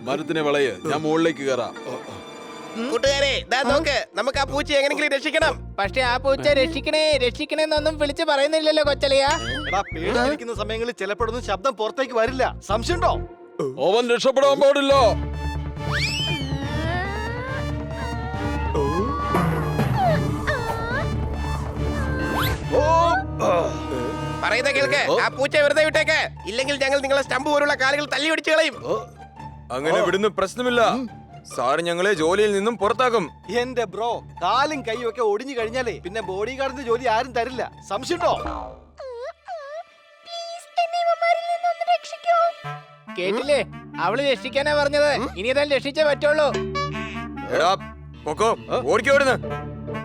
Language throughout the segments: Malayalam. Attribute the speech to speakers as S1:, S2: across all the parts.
S1: മരത്തിനെ വളയ, ഞാൻ മുകളിലേക്ക് കയറാം.
S2: കൂട്ടുകാരെ നോക്ക്, നമുക്ക് ആ പൂച്ച എങ്ങനെങ്കിലും രക്ഷിക്കണം.
S3: പക്ഷെ ആ പൂച്ച രക്ഷിക്കണേന്നൊന്നും വിളിച്ചു പറയുന്നില്ലല്ലോ കൊച്ചലിയ.
S4: പേടിച്ചിരിക്കുന്ന സമയങ്ങളിൽ ചിലപ്പോഴൊന്നും ശബ്ദം പുറത്തേക്ക് വരില്ല. സംശയമുണ്ടോ?
S1: അവൻ രക്ഷപ്പെടാൻ പാടില്ല.
S2: പറയുന്ന കേൾക്ക്, ആ പൂച്ച വെറുതെ വിട്ടേക്ക്. ഇല്ലെങ്കിൽ ഞങ്ങൾ നിങ്ങളെ സ്റ്റമ്പ് പോലുള്ള കാലുകൾ തല്ലി ഒടിച്ചു കളയും.
S5: അങ്ങനെ വിടുന്ന പ്രശ്നമില്ല സാർ, ഞങ്ങളെ ജോലിയിൽ നിന്നും പുറത്താക്കും.
S4: എന്റെ ബ്രോ, കാലും കൈയും ഒക്കെ ഒടിഞ്ഞു കഴിഞ്ഞാലേ പിന്നെ ബോഡി ഗാർഡിന്റെ ജോലി ആരും തരില്ല. സംശയമുണ്ടോ?
S3: കേട്ടില്ലേ, അവള് രക്ഷിക്കാനാ പറഞ്ഞത്. ഇനി ഏതായാലും രക്ഷിച്ചേ പറ്റുള്ളൂ.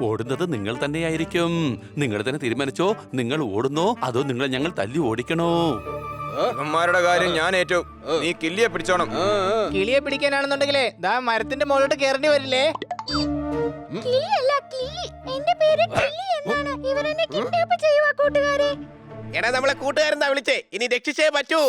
S6: ഓടുന്നത് നിങ്ങൾ തന്നെയായിരിക്കും. നിങ്ങൾ തന്നെ തീരുമാനിച്ചോ, നിങ്ങൾ ഓടുന്നോ അതോ നിങ്ങളെ ഞങ്ങൾ തല്ലി ഓടിക്കണോ?
S5: അവന്മാരുടെ കാര്യം ഞാൻ ഏറ്റു. നീ കില്ലിയെ പിടിച്ചോണം.
S3: കിളിയെ പിടിക്കാനാണെന്നുണ്ടെങ്കിലേ ദാ മരത്തിന്റെ മുകളിലോട്ട് കേറേണ്ടി വരില്ലേ?
S2: എടാ, നമ്മളെ കൂട്ടുകാരെന്താ വിളിച്ചേ? ഇനി രക്ഷിച്ചേ പറ്റൂ.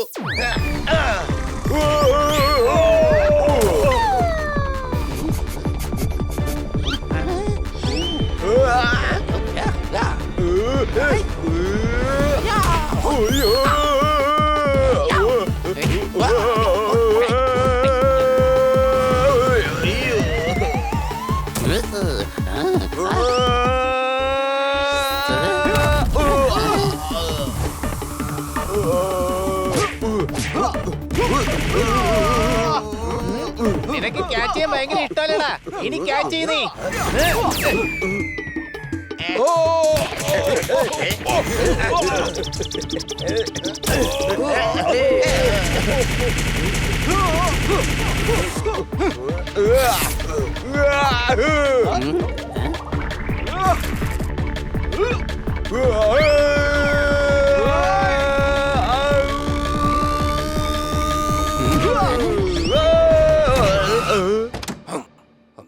S3: നിനക്ക് ക്യാച്ച് ചെയ്യാൻ ഭയങ്കര ഇഷ്ടമല്ലടാ. ഇനി ക്യാച്ച് ചെയ്ത് നീ.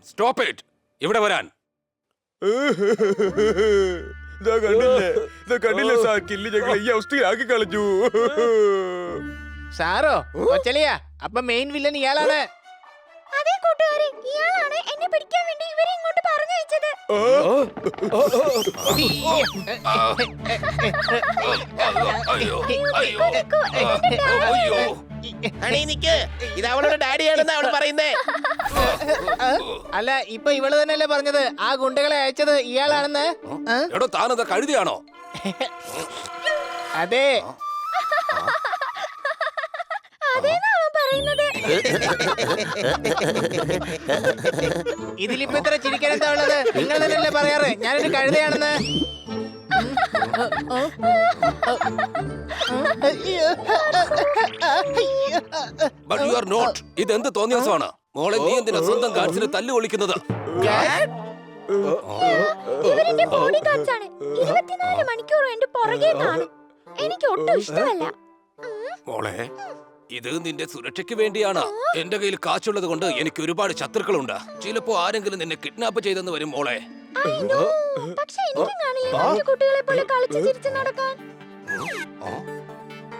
S6: Stop it. ഇവിടെ വരാൻ.
S5: കണ്ടില്ലേ സാർ, കില്ലി ഞങ്ങളെ ഈ അവസ്ഥയാക്കി കളഞ്ഞു.
S3: സാറോ കൊച്ചലിയ, അപ്പൊ മെയിൻ വില്ലൻ ഇയാളാണ്.
S7: അതെ കൂട്ടുകാരെ, ഇയാളാണ് എന്നെ പിടിക്കാൻ വേണ്ടി ഇവരെ ഇങ്ങോട്ട് പറഞ്ഞയച്ചത്.
S2: ഇത് അവളുടെ ഡാഡിയാണെന്ന് അവള് പറയുന്നേ.
S3: അല്ല, ഇപ്പൊ ഇവള് തന്നെയല്ലേ പറഞ്ഞത് ആ ഗുണ്ടകളെ അയച്ചത് ഇയാളാണെന്ന്?
S6: എടോ, താനത് കഴുതിയാണോ?
S3: അതെ. ഇതിലിപ്പോ ഇത്ര ചിരിക്കാൻ എന്താ ഉള്ളത്? നിങ്ങൾ തന്നെയല്ലേ പറയാറ് ഞാനൊരു കഴുതയാണെന്ന്?
S6: But you are not. ഇതെന്ത് തോന്നിയാസമാണ് മോളെ? നീ എന്തിനാ സ്വന്തം ഗാർഡ്സിനെ തല്ലു കൊള്ളിക്കുന്നത്?
S7: ഇവരെന്റെ ബോഡി ഗാർഡ്സ് ആണ്. 24 മണിക്കൂറും എന്റെ പുറകെ കാണും. എനിക്ക് ഒട്ടും ഇഷ്ടമല്ല.
S6: മോളെ, ഇത് നിന്റെ സുരക്ഷയ്ക്ക് വേണ്ടിയാണ്. എന്റെ കയ്യിൽ കാശുള്ളത് കൊണ്ട് എനിക്ക് ഒരുപാട് ശത്രുക്കളുണ്ട്. ചിലപ്പോ ആരെങ്കിലും നിന്നെ കിഡ്നാപ്പ് ചെയ്തെന്ന് വരും മോളെ.
S7: പക്ഷേ എനിക്ക് കാണില്ല എന്റെ കുട്ടികളെ പോലെ കളിച്ച് ചിരിച്ച് നടക്കാൻ.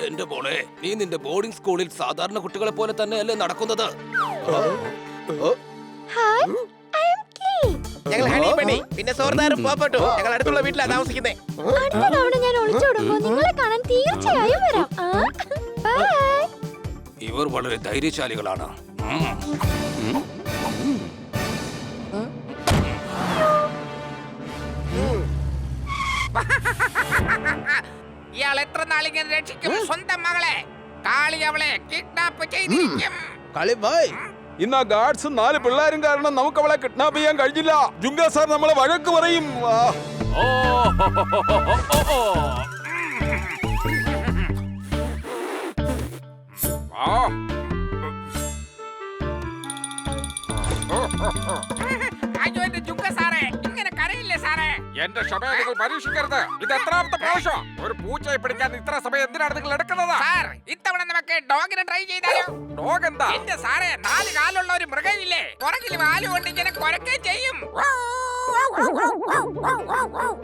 S6: എന്റെ മോളെ, നീ നിന്റെ ബോർഡിംഗ് സ്കൂളിൽ സാധാരണ കുട്ടികളെ പോലെ തന്നെയല്ലേ നടക്കുന്നത്?
S7: Hi, I am Klee.
S2: ഞങ്ങൾ ഹണി ബണ്ണി, പിന്നെ സോർദാറും പോപ്പട്ടു. ഞങ്ങൾ അടുത്തുള്ള വീട്ടിലാണ് താമസിക്കുന്നേ.
S7: അടുത്ത തവണ ഞാൻ ഒളിച്ചോടുമ്പോ നിങ്ങളെ കാണാൻ തീർച്ചയായും വരാം. ബൈ.
S6: ഇവർ വളരെ ധൈര്യശാലികളാണ്.
S8: ഇയാൾ എത്ര നാളിങ്ങനെ രക്ഷിക്കും സ്വന്തം മകളെ? കാളി അവളെ കിഡ്നാപ്പ് ചെയ്തിരിക്കും.
S1: ഇന്ന് ആ ഗാർഡ്സ് 4 പിള്ളേരും കാരണം നമുക്ക് അവളെ കിഡ്നാപ്പ് ചെയ്യാൻ കഴിഞ്ഞില്ല. ജുങ്ക സാർ നമ്മളെ വഴക്ക് പറയും.
S8: അയ്യോ എന്റെ ജുങ്ക സാറേ, ഇങ്ങനെ കരയില്ലേ സാറേ?
S9: എന്റെ ക്ഷമയെ നിങ്ങൾ പരീക്ഷിക്കരുത്. ഇത് എത്രാമത്തെ പ്രാവശ്യം? ഒരു പൂച്ചയെ പിടിക്കാൻ ഇത്ര സമയം എന്തിനാണ് നിങ്ങൾ എടുക്കുന്നത്?
S8: സാർ, ഇത്തവണ നമുക്ക് ഡോഗിനെ ട്രൈ ചെയ്താലോ?
S1: ഡോഗ് എന്താ?
S8: എന്റെ സാറേ, 4 കാലുള്ള ഒരു മൃഗമില്ലേ, പുറകിൽ വാല് കൊണ്ട് ഇങ്ങനെ കുരക്കുകയും ചെയ്യും.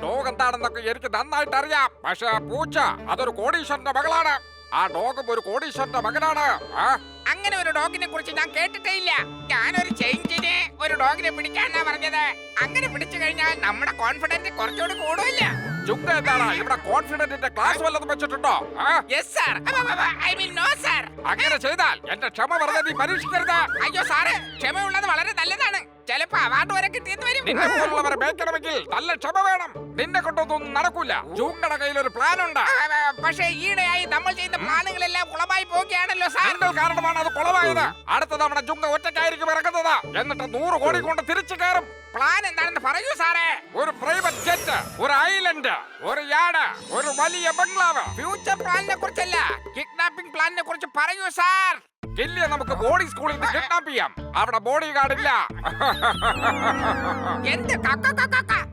S1: ഡോഗ് എന്താണെന്നൊക്കെ എനിക്ക് നന്നായിട്ട് അറിയാം. പക്ഷെ ആ പൂച്ച അതൊരു കോടീശ്വരന്റെ മകളാണ്. ആ ഡോഗും ഒരു കോടീശ്വരന്റെ മകനാണ്.
S8: അങ്ങനെ ഒരു ഡോഗിനെ കുറിച്ച് ഞാൻ കേട്ടിട്ടേ ഇല്ല. ഞാനൊരു ചേഞ്ചിന് ഒരു ഡോഗിനെ പിടിക്കാന്നാ പറഞ്ഞത്. അങ്ങനെ പിടിച്ചു കഴിഞ്ഞാൽ നമ്മുടെ കോൺഫിഡൻസ് കുറച്ചുകൂടി കൂടുമില്ല.
S1: ജുങ്ക എന്താണ് ഇവിടെ കോൺഫിഡന്റിന്റെ ക്ലാസ് വല്ലതും വെച്ചിട്ടുണ്ടോ?
S8: Yes sir. I mean no sir.
S1: അങ്ങനെ ചെയ്താൽ എന്റെ ക്ഷമ വെറുതെ നീ പരീക്ഷിക്കരുത്.
S8: അയ്യോ സാറേ, ക്ഷമയുള്ളത് വളരെ നല്ലതാണ്. ചിലപ്പോ അവാർഡ് വരെ കിട്ടിയെന്ന് വരും.
S1: നിന്നെ പോലുള്ളവരെ മേക്കണമെങ്കിൽ നല്ല ക്ഷമ വേണം. നിന്നെ കൊണ്ടൊന്നും നടക്കൂല. ജൂങ്കയുടെ കയ്യിൽ ഒരു പ്ലാൻ ഉണ്ട്.
S8: പക്ഷേ ഈയിടെയായി നമ്മൾ ചെയ്ത പ്ലാനുകളെല്ലാം കുളമായി പോവുകയാണല്ലോ സാർ.
S1: നിങ്ങൾ കാരണമാണ് അത് കുളമായത്. അടുത്ത തവണ ജുങ്ക ഒറ്റയ്ക്കായിരിക്കും ഇറങ്ങുന്നത്. എന്നിട്ട് 100 കോടി കൊണ്ട് തിരിച്ചു കയറും.
S8: പ്ലാൻ എന്താണെന്ന് പറയൂ സാറേ.
S1: ഒരു പ്രൈവറ്റ് ജെറ്റ്, ഒരു ഐലൻഡ്, ഒരു യാർഡ്, ഒരു വലിയ ബംഗ്ലാവ്.
S8: ഫ്യൂച്ചർ പ്ലാനിനെ കുറിച്ചല്ല, കിഡ്നാപ്പിംഗ് പ്ലാനിനെ കുറിച്ച് പറയൂ സാർ.
S1: കില്ലിയെ നമുക്ക് ബോർഡിംഗ് സ്കൂളിൽ നിന്ന് കിഡ്നാപ്പ് ചെയ്യാം. അവിടെ ബോഡി ഗാർഡ് ഇല്ല.
S8: എന്ത്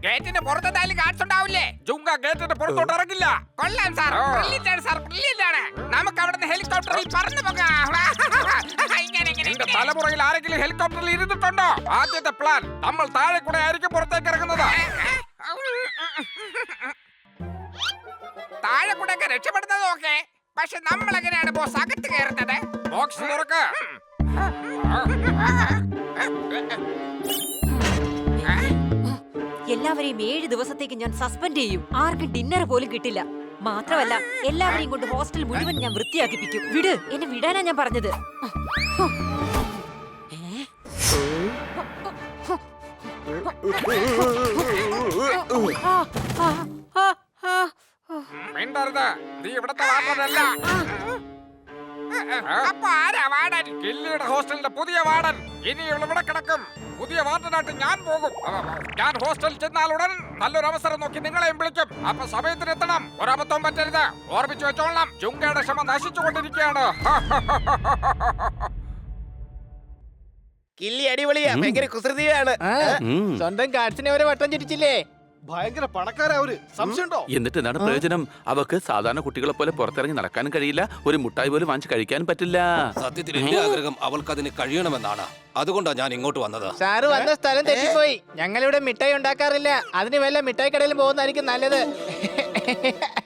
S8: ഗേറ്റിന് പുറത്തെന്തായാലും ഗാർഡ്സ് ഉണ്ടാവില്ലേ?
S1: ജുങ്ക ഗേറ്റിന് പുറത്തോട്ട് ഇറങ്ങില്ല.
S8: കൊള്ളാം സാർ, ബ്രില്യന്റ് ആണ് സാർ, ബ്രില്യന്റ് ആണ്. നമുക്ക് അവിടുന്ന് ഹെലികോപ്റ്ററിൽ പറന്നു പോകാം.
S1: നിന്റെ തലമുറയിൽ ആരെങ്കിലും ഹെലികോപ്റ്ററിൽ ഇരുന്നിട്ടുണ്ടോ? ആദ്യത്തെ പ്ലാൻ, നമ്മൾ താഴെ കൂടെ ആയിരിക്കും പുറത്തേക്ക് ഇറങ്ങുന്നത്.
S8: താഴെ കൂടെ ഒക്കെ രക്ഷപ്പെടുന്നത് ഓക്കെ, പക്ഷെ നമ്മൾ എങ്ങനെയാണ് ബോസ് അകത്ത് കയറുന്നത്?
S1: ബോക്സ് തുറക്ക്.
S9: എല്ലാവരെയും 7 ദിവസത്തേക്ക് ഞാൻ സസ്പെൻഡ് ചെയ്യും. ആർക്കും ഡിന്നർ പോലും കിട്ടില്ല. മാത്രമല്ല, എല്ലാവരെയും കൊണ്ട് ഹോസ്റ്റൽ മുഴുവൻ ഞാൻ വൃത്തിയാക്കിപ്പിക്കും. വിട്, എന്നെ വിടാനാ ഞാൻ പറഞ്ഞത്.
S1: മിണ്ടരുത്. നീ ഇവിടത്തെ വാർഡനല്ല.
S8: അപ്പൊ ആരാ വാർഡൻ?
S1: കില്ലിയുടെ ഹോസ്റ്റലിന്റെ പുതിയ വാർഡൻ. ഇനി ഇവിടെ കിടക്കും. പുതിയ വാർഡനായിട്ട് ഞാൻ പോകും. ഞാൻ ഹോസ്റ്റലിൽ ചെന്നാലുടൻ നല്ലൊരു അവസരം നോക്കി നിങ്ങളെയും വിളിക്കും. അപ്പൊ സമയത്തിന് എത്തണം. ഒരബദ്ധവും പറ്റരുത്. ഓർമ്മിച്ചു വെച്ചോളാം. ജുങ്കയുടെ ക്ഷമ നശിച്ചുകൊണ്ടിരിക്കുകയാണ്.
S2: കില്ലി അടിപൊളിയാ, ഭയങ്കര കുസൃതിയാണ്.
S3: സ്വന്തം ഗാർഡ്സിനെ വരെ വട്ടം ചിരിച്ചില്ലേ?
S4: ഭയങ്കര പണക്കാരാ അവര്. സംശയമുണ്ടോ?
S10: എന്നിട്ട് എന്താണ് പ്രയോജനം? അവക്ക് സാധാരണ കുട്ടികളെ പോലെ പുറത്തിറങ്ങി നടക്കാനും കഴിയില്ല. ഒരു മുട്ടായി പോലും വാങ്ങിച്ച് കഴിക്കാനും പറ്റില്ല.
S6: സത്യത്തിൽ എന്റെ ആഗ്രഹം അവൾക്ക് അതിന് കഴിയണമെന്നാണ്. അതുകൊണ്ടാണ് ഞാൻ ഇങ്ങോട്ട് വന്നത്.
S3: സാറ് വന്ന സ്ഥലം തെറ്റിപ്പോയി. ഞങ്ങളിവിടെ മിഠായി ഉണ്ടാക്കാറില്ല. അതിന് വല്ല മിഠായി കടയിൽ പോകുന്നതായിരിക്കും നല്ലത്.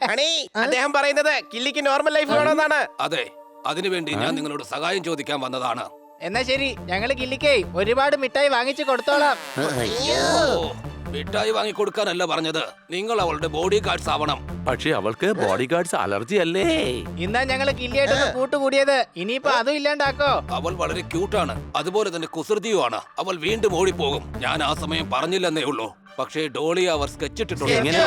S2: ഹണി, അദ്ദേഹം പറയുന്നത് കില്ലിക്ക് നോർമൽ ലൈഫ് വേണമെന്നാണ്.
S6: അതെ, അതിനുവേണ്ടി ഞാൻ നിങ്ങളോട് സഹായം ചോദിക്കാൻ വന്നതാണ്.
S3: എന്നാ ശരി, ഞങ്ങള് കില്ലിക്കേ ഒരുപാട് മിഠായി വാങ്ങിച്ചു കൊടുത്തോളാം.
S6: മിഠായി വാങ്ങിക്കൊടുക്കാനല്ല പറഞ്ഞത്, നിങ്ങൾ അവളുടെ ബോഡി ഗാർഡ്സ് ആവണം.
S10: പക്ഷെ അവൾക്ക് ബോഡി ഗാർഡ്സ് അലർജി അല്ലേ?
S3: ഇന്നാ ഞങ്ങള് കില്ലിയായിട്ടൊന്ന് കൂട്ടുകൂടിയത്. ഇനിയിപ്പോ അതും ഇല്ലാണ്ടാക്കോ?
S6: അവൾ വളരെ ക്യൂട്ടാണ്, അതുപോലെ തന്നെ കുസൃതിയുമാണ്. അവൾ വീണ്ടും ഓടിപ്പോകും. ഞാൻ ആ സമയം പറഞ്ഞില്ലെന്നേ ഉള്ളൂ. പക്ഷേ ഡോളി അവർ സ്കെച്ചിട്ടിട്ടുണ്ട്.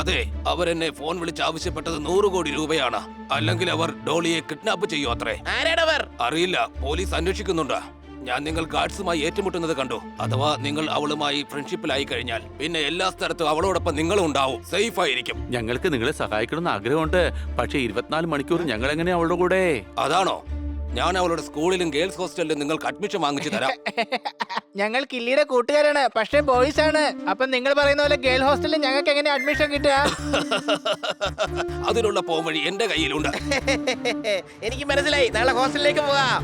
S6: അതെ, അവരെന്നെ ഫോൺ വിളിച്ച് ആവശ്യപ്പെട്ടത് 100 കോടി രൂപയാണ്. അല്ലെങ്കിൽ അവർ ഡോളിയെ കിഡ്നാപ്പ് ചെയ്യൂ അത്രേ.
S2: ആരാടവർ?
S6: അറിയില്ല, പോലീസ് അന്വേഷിക്കുന്നുണ്ട്. ഞാൻ നിങ്ങൾ ഗാർഡ്സുമായി ഏറ്റുമുട്ടുന്നത് കണ്ടു. അഥവാ നിങ്ങൾ അവളുമായി ഫ്രണ്ട്ഷിപ്പിലായി കഴിഞ്ഞാൽ പിന്നെ എല്ലാ സ്ഥലത്തും അവളോടൊപ്പം നിങ്ങളും ഉണ്ടാവും. സേഫ് ആയിരിക്കും.
S10: ഞങ്ങൾക്ക് നിങ്ങളെ സഹായിക്കണമെന്ന് ആഗ്രഹമുണ്ട്. പക്ഷെ 24 മണിക്കൂർ ഞങ്ങൾ എങ്ങനെയാ അവളുടെ കൂടെ?
S6: അതാണോ? ഞാൻ അവളുടെ സ്കൂളിലും ഗേൾസ് ഹോസ്റ്റലിലും നിങ്ങൾക്ക് അഡ്മിഷൻ വാങ്ങിച്ചു തരാം.
S3: ഞങ്ങൾ കില്ലിയുടെ കൂട്ടുകാരാണ്, പക്ഷേ ബോയ്സ് ആണ്. അപ്പൊ നിങ്ങൾ പറയുന്ന പോലെ ഗേൾ ഹോസ്റ്റലിൽ ഞങ്ങൾക്ക് എങ്ങനെ അഡ്മിഷൻ കിട്ടുക?
S6: അതിനുള്ള പോംവഴി എന്റെ കയ്യിലുണ്ട്.
S2: എനിക്ക് മനസ്സിലായി. നാളെ ഹോസ്റ്റലിലേക്ക് പോകാം.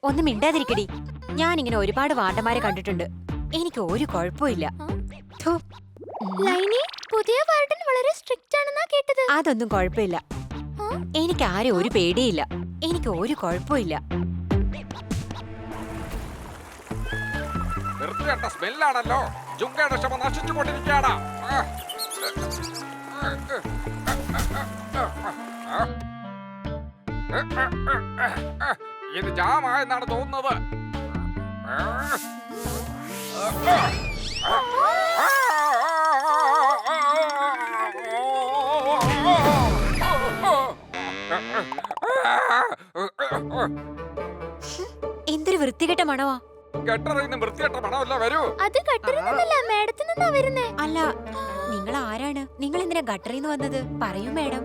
S9: ഒന്ന് മിണ്ടാതിരിക്കടി. ഞാനിങ്ങനെ ഒരുപാട് വാർഡന്മാരെ കണ്ടിട്ടുണ്ട്. എനിക്ക് ഒരു കുഴപ്പമില്ല.
S7: പുതിയ വാർഡൻ വളരെ സ്ട്രിക്റ്റ് ആണെന്നാ കേട്ടത്.
S9: അതൊന്നും കുഴപ്പമില്ല. എനിക്ക് ആരും ഒരു പേടിയില്ല. എനിക്ക് ഒരു കുഴപ്പമില്ല.
S1: വൃത്തികെട്ട സ്മെല്ലാണല്ലോ. ജുങ്കയുടെ ക്ഷമ നശിച്ചുകൊണ്ടിരിക്കുകയാണ്. ഇത് ജാമായെന്നാണ് തോന്നുന്നത്.
S9: എന്തൊരു വൃത്തികെട്ട മണവാ.
S1: ഗട്ടറിൽ നിന്ന് വൃത്തികെട്ട മണമല്ല വരൂ.
S7: അത് കട്ടറിൽ നിന്നല്ല, മേഡത്തിൽ നിന്നാ വരുന്നേ.
S9: അല്ല, നിങ്ങൾ ആരാണ്? നിങ്ങൾ എന്തിനാ ഗട്ടറിൽ നിന്ന് വന്നത്? പറയൂ മാഡം.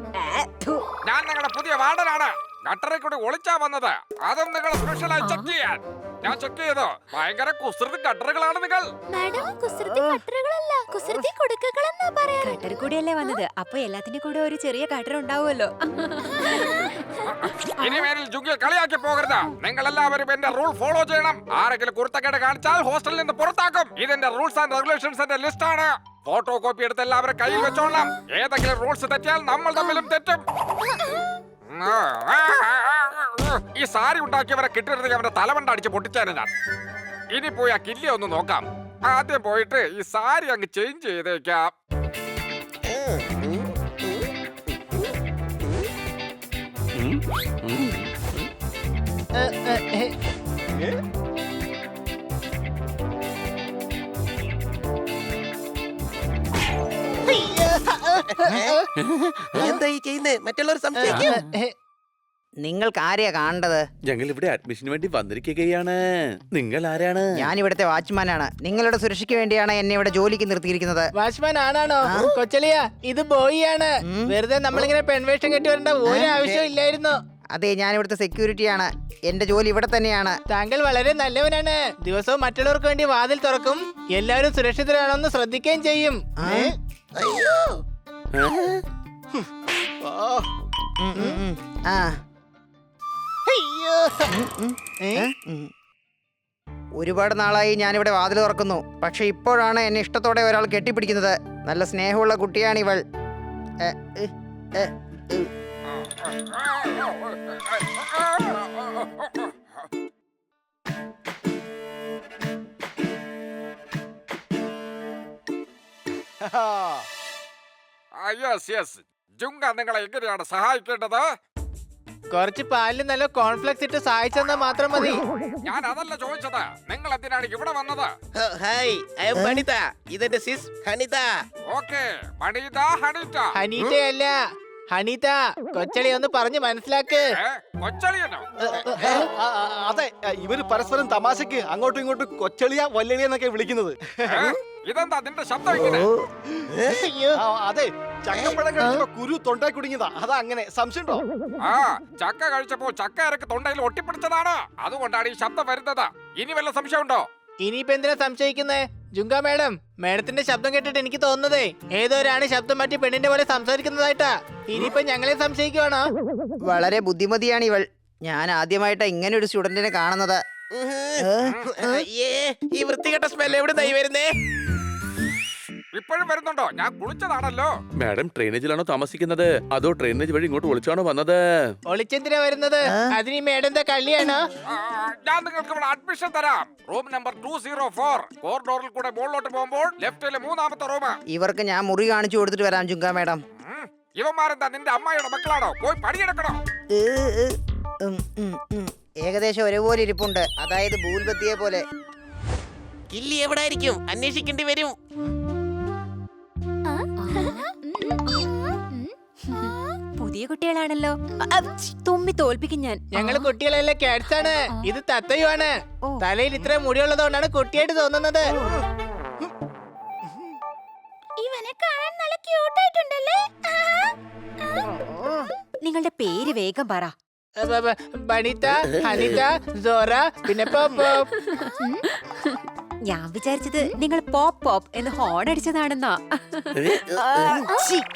S1: ഞാൻ നിങ്ങളുടെ പുതിയ വാർഡനാണ്. ഗട്ടറിൽ കൂടി ഒളിച്ചാ വന്നത്. അതും നിങ്ങൾ സ്പെഷ്യലായി ചെക്ക് ചെയ്യാൻ. ഞാൻ ചെക്ക് ചെയ്തു. ഭയങ്കര കുസൃതി ഗട്ടറുകളാണ് നിങ്ങൾ.
S7: മാഡം, കുസൃതി കട്ടറുകളല്ല, കുസൃതി കുടുക്കകളെന്നാ പറയാറ്.
S9: ഗട്ടർ കൂടിയല്ലേ വന്നത്, അപ്പൊ എല്ലാത്തിന്റെ കൂടെ ഒരു ചെറിയ ഗട്ടർ ഉണ്ടാവുമല്ലോ.
S1: ഇനി മേലിൽ ജുഗിയെ കളിയാക്കി പോകരുത്. നിങ്ങൾ എല്ലാവരും എന്റെ റൂൾ ഫോളോ ചെയ്യണം. ആരെങ്കിലും കുരുത്തക്കേട് കാണിച്ചാൽ ഹോസ്റ്റലിൽ നിന്ന് പുറത്താക്കും. ഇതിന്റെ റൂൾസ് ആൻഡ് റെഗുലേഷൻസിന്റെ ലിസ്റ്റ് ആണ്. ഫോട്ടോ കോപ്പി എടുത്ത് എല്ലാവരും കയ്യിൽ വെച്ചോളാം. ഏതെങ്കിലും റൂൾസ് തെറ്റിയാൽ നമ്മൾ തമ്മിലും തെറ്റും. ഈ സാരി ഉണ്ടാക്കിയവരെ കിട്ടിയിരുന്നെങ്കിൽ അവന്റെ തലവണ്ട അടിച്ച് പൊട്ടിച്ചാണ് ഞാൻ. ഇനി പോയി ആ കില്ലി ഒന്ന് നോക്കാം. ആദ്യം പോയിട്ട് ഈ സാരി അങ്ങ് ചേഞ്ച് ചെയ്തേക്കാം.
S2: എന്താ ഈ ചെയ്യുന്നേ? മറ്റുള്ളവർ സംശയിക്കും.
S11: നിങ്ങൾക്ക് ആരെയാ കാണേണ്ടത്?
S10: ഞങ്ങൾ ഇവിടെ അഡ്മിഷന് വേണ്ടി വന്നിരിക്കുകയാണ്. നിങ്ങൾ ആരാണ്?
S11: ഞാൻ ഇവിടുത്തെ വാച്ച്മാനാണ്. നിങ്ങളുടെ സുരക്ഷയ്ക്ക് വേണ്ടിയാണ് എന്നെ ഇവിടെ ജോലിക്ക് നിർത്തിയിരിക്കുന്നത്.
S3: വാച്ച്മാൻ ആണാണോ? കൊച്ചളിയ, ഇത് ബോയി ആണ്. വെറുതെ നമ്മളിങ്ങനെ പെൺവേഷം കെട്ടി വരേണ്ട ഒരു ആവശ്യം ഇല്ലായിരുന്നു.
S11: അതെ, ഞാൻ ഇവിടുത്തെ സെക്യൂരിറ്റിയാണ്. എന്റെ ജോലി ഇവിടെ തന്നെയാണ്.
S3: താങ്കൾ വളരെ നല്ലവനാണ്. ദിവസവും മറ്റുള്ളവർക്ക് വേണ്ടി വാതിൽ തുറക്കും. എല്ലാവരും സുരക്ഷിതരാണോന്ന് ശ്രദ്ധിക്കുകയും ചെയ്യും.
S2: അയ്യോ,
S11: ആ, ഒരുപാട് നാളായി ഞാനിവിടെ വാതിൽ തുറക്കുന്നു. പക്ഷെ ഇപ്പോഴാണ് എന്നെ ഇഷ്ടത്തോടെ ഒരാൾ കെട്ടിപ്പിടിക്കുന്നത്. നല്ല സ്നേഹമുള്ള കുട്ടിയാണ് ഇവൾ.
S1: Yes yes. ജുങ്ക നിങ്ങളെ എങ്ങനെയാണ് സഹായിക്കേണ്ടത്?
S3: കുറച്ച് പാലിൽ നല്ല കോൺഫ്ലെക്സ് ഇട്ട് സഹായിച്ചെന്നാ മാത്രം മതി.
S1: ഞാൻ അതല്ല ചോദിച്ചത്. നിങ്ങൾ എന്തിനാണ് ഇവിടെ വന്നത്?
S2: ഹായ്, ഐ ആം വനിത. ഇതെന്റെ സിസ് ഹനിത.
S1: ഓക്കേ, വനിത ഹണിത.
S3: ഹനീറ്റയല്ല, ഹണീത. കൊച്ചളി ഒന്ന് പറഞ്ഞ് മനസ്സിലാക്ക്.
S1: കൊച്ചളിയനോ?
S4: അതെ, ഇവര് പരസ്പരം തമാശക്ക് അങ്ങോട്ടും ഇങ്ങോട്ടും കൊച്ചളിയ വല്ലളിയ എന്നൊക്കെ വിളിക്കുന്നത്.
S1: ഇതെന്താ നിന്റെ ശബ്ദം ഇങ്ങനെ?
S4: അതെ, ചക്കപ്പഴം കഴിച്ചപ്പോ കുരു തൊണ്ടായി കുടുങ്ങിയതാ. അതാ അങ്ങനെ. സംശയമുണ്ടോ?
S1: ആ, ചക്ക കഴിച്ചപ്പോ ചക്ക ഇറക്ക് തൊണ്ടയിൽ ഒട്ടിപ്പിടിച്ചതാണ്. അതുകൊണ്ടാണ് ഈ ശബ്ദം വരുന്നത്. ഇനി വല്ല സംശയമുണ്ടോ?
S3: ഇനിയിപ്പോ എന്തിനാ സംശയിക്കുന്നേ? ജുങ്ക മാഡം, മാഡത്തിന്റെ ശബ്ദം കേട്ടിട്ട് എനിക്ക് തോന്നുന്നതേ ഏതോ ഒരാണ് ശബ്ദം മാറ്റി പെണ്ണിന്റെ പോലെ സംസാരിക്കുന്നതായിട്ടാ. ഇനിയിപ്പോ ഞങ്ങളെ സംശയിക്കുവാണോ?
S11: വളരെ ബുദ്ധിമതിയാണ് ഇവൾ. ഞാൻ ആദ്യമായിട്ടാ ഇങ്ങനെ ഒരു സ്റ്റുഡന്റിനെ കാണുന്നത്.
S2: ഈ വൃത്തികെട്ട സ്മെൽ എവിടെ നിന്നായി വരുന്നേ?
S1: ഇപ്പോഴും വരുന്നുണ്ടോ? ഞാൻ കുളിച്ചതാണല്ലോ.
S10: മാഡം ട്രെയിനേജിലാണോ താമസിക്കുന്നത്? അതോ ട്രെയിനേജ് വഴി ഇങ്ങോട്ട് വിളിച്ചാണോ വന്നത്?
S3: ഒളിച്ചെന്തിനാ വരുന്നത്? അതിന് ഈ മാഡം എന്താ കള്ളിയാണോ?
S1: ഞാൻ നിങ്ങൾക്ക് ഇവിടെ അഡ്മിഷൻ തരാം. Room number 204. കോറിഡോറിൽ കൂടെ മുകളിലോട്ട് പോകുമ്പോൾ ലെഫ്റ്റിലെ മൂന്നാമത്തെ റൂം.
S11: ഇവർക്ക് ഞാൻ മുറി കാണിച്ചു കൊടുത്തിട്ട് വരാം ജുങ്ക മാഡം.
S1: ഇവന്മാരെന്താ നിന്റെ അമ്മായിയുടെ മക്കളാണോ? പോയി പണിയെടുക്കണോ?
S11: ഏകദേശം ഒരേപോലെ ഇരിപ്പുണ്ട്. അതായത് ഭൂൽബത്തിയെ പോലെ.
S2: കില്ലി എവിടെ ആയിരിക്കും? അന്വേഷിക്കേണ്ടി വരും.
S9: പുതിയ കുട്ടികളാണല്ലോ. തുമ്മി തോൽപ്പിക്കും ഞാൻ.
S3: ഞങ്ങള് കുട്ടികളെല്ലാം കാറ്റ്സ് ആണ്. ഇത് തത്തയുമാണ്. തലയിൽ ഇത്ര മുടിയുള്ളതുകൊണ്ടാണ് കുട്ടിയായിട്ട് തോന്നുന്നത്.
S7: ഇവനെ കാണാൻ നല്ല ക്യൂട്ട് ആയിട്ടുണ്ടല്ലേ?
S9: നിങ്ങളുടെ പേര് വേഗം പറ.
S3: ബണിത, ഹനിത, സോറ, പിന്നെ പോപ്പ്.
S9: ഞാൻ വിചാരിച്ചത് നിങ്ങൾ പോപ്പ് പോപ്പ് എന്ന് ഹോൺ അടിച്ചതാണെന്നാ.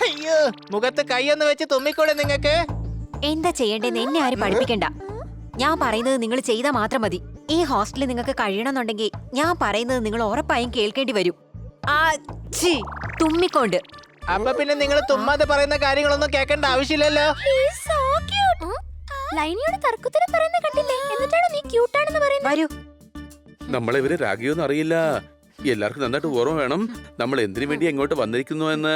S3: അയ്യോ, മുഖത്ത് കൈയൊന്ന് വെച്ച് തുമ്മിക്കൂടെ നിങ്ങക്ക്?
S9: എന്താ ചെയ്യേണ്ടതെന്ന് എന്നെ ആരും പഠിപ്പിക്കണ്ട. ഞാൻ പറയുന്നത് നിങ്ങൾ ചെയ്താൽ മാത്രം മതി. ഈ ഹോസ്റ്റലിൽ നിങ്ങൾക്ക് കഴിയണമെന്നുണ്ടെങ്കിൽ ഞാൻ പറയുന്നത് നിങ്ങൾ ഉറപ്പായും കേൾക്കേണ്ടി വരും. തുമ്മിക്കൊണ്ട്.
S3: അപ്പൊ പിന്നെ നിങ്ങൾ തുമ്മാതെ പറയുന്ന കാര്യങ്ങളൊന്നും കേൾക്കേണ്ട ആവശ്യമില്ലല്ലോ.
S7: ലൈനിയോട് തർക്കുത്തരം പറയുന്ന കണ്ടില്ലേ? എന്നിട്ടാണ് നീ ക്യൂട്ടാണെന്ന് പറയുന്നത്.
S9: വരൂ.
S10: നമ്മളെ ഇവര് രാഗിയൊന്നും അറിയില്ല. എല്ലാവർക്കും നന്നായിട്ട് ഓർമ്മ വേണം നമ്മൾ എന്തിനു വേണ്ടി എങ്ങോട്ട് വന്നിരിക്കുന്നു എന്ന്.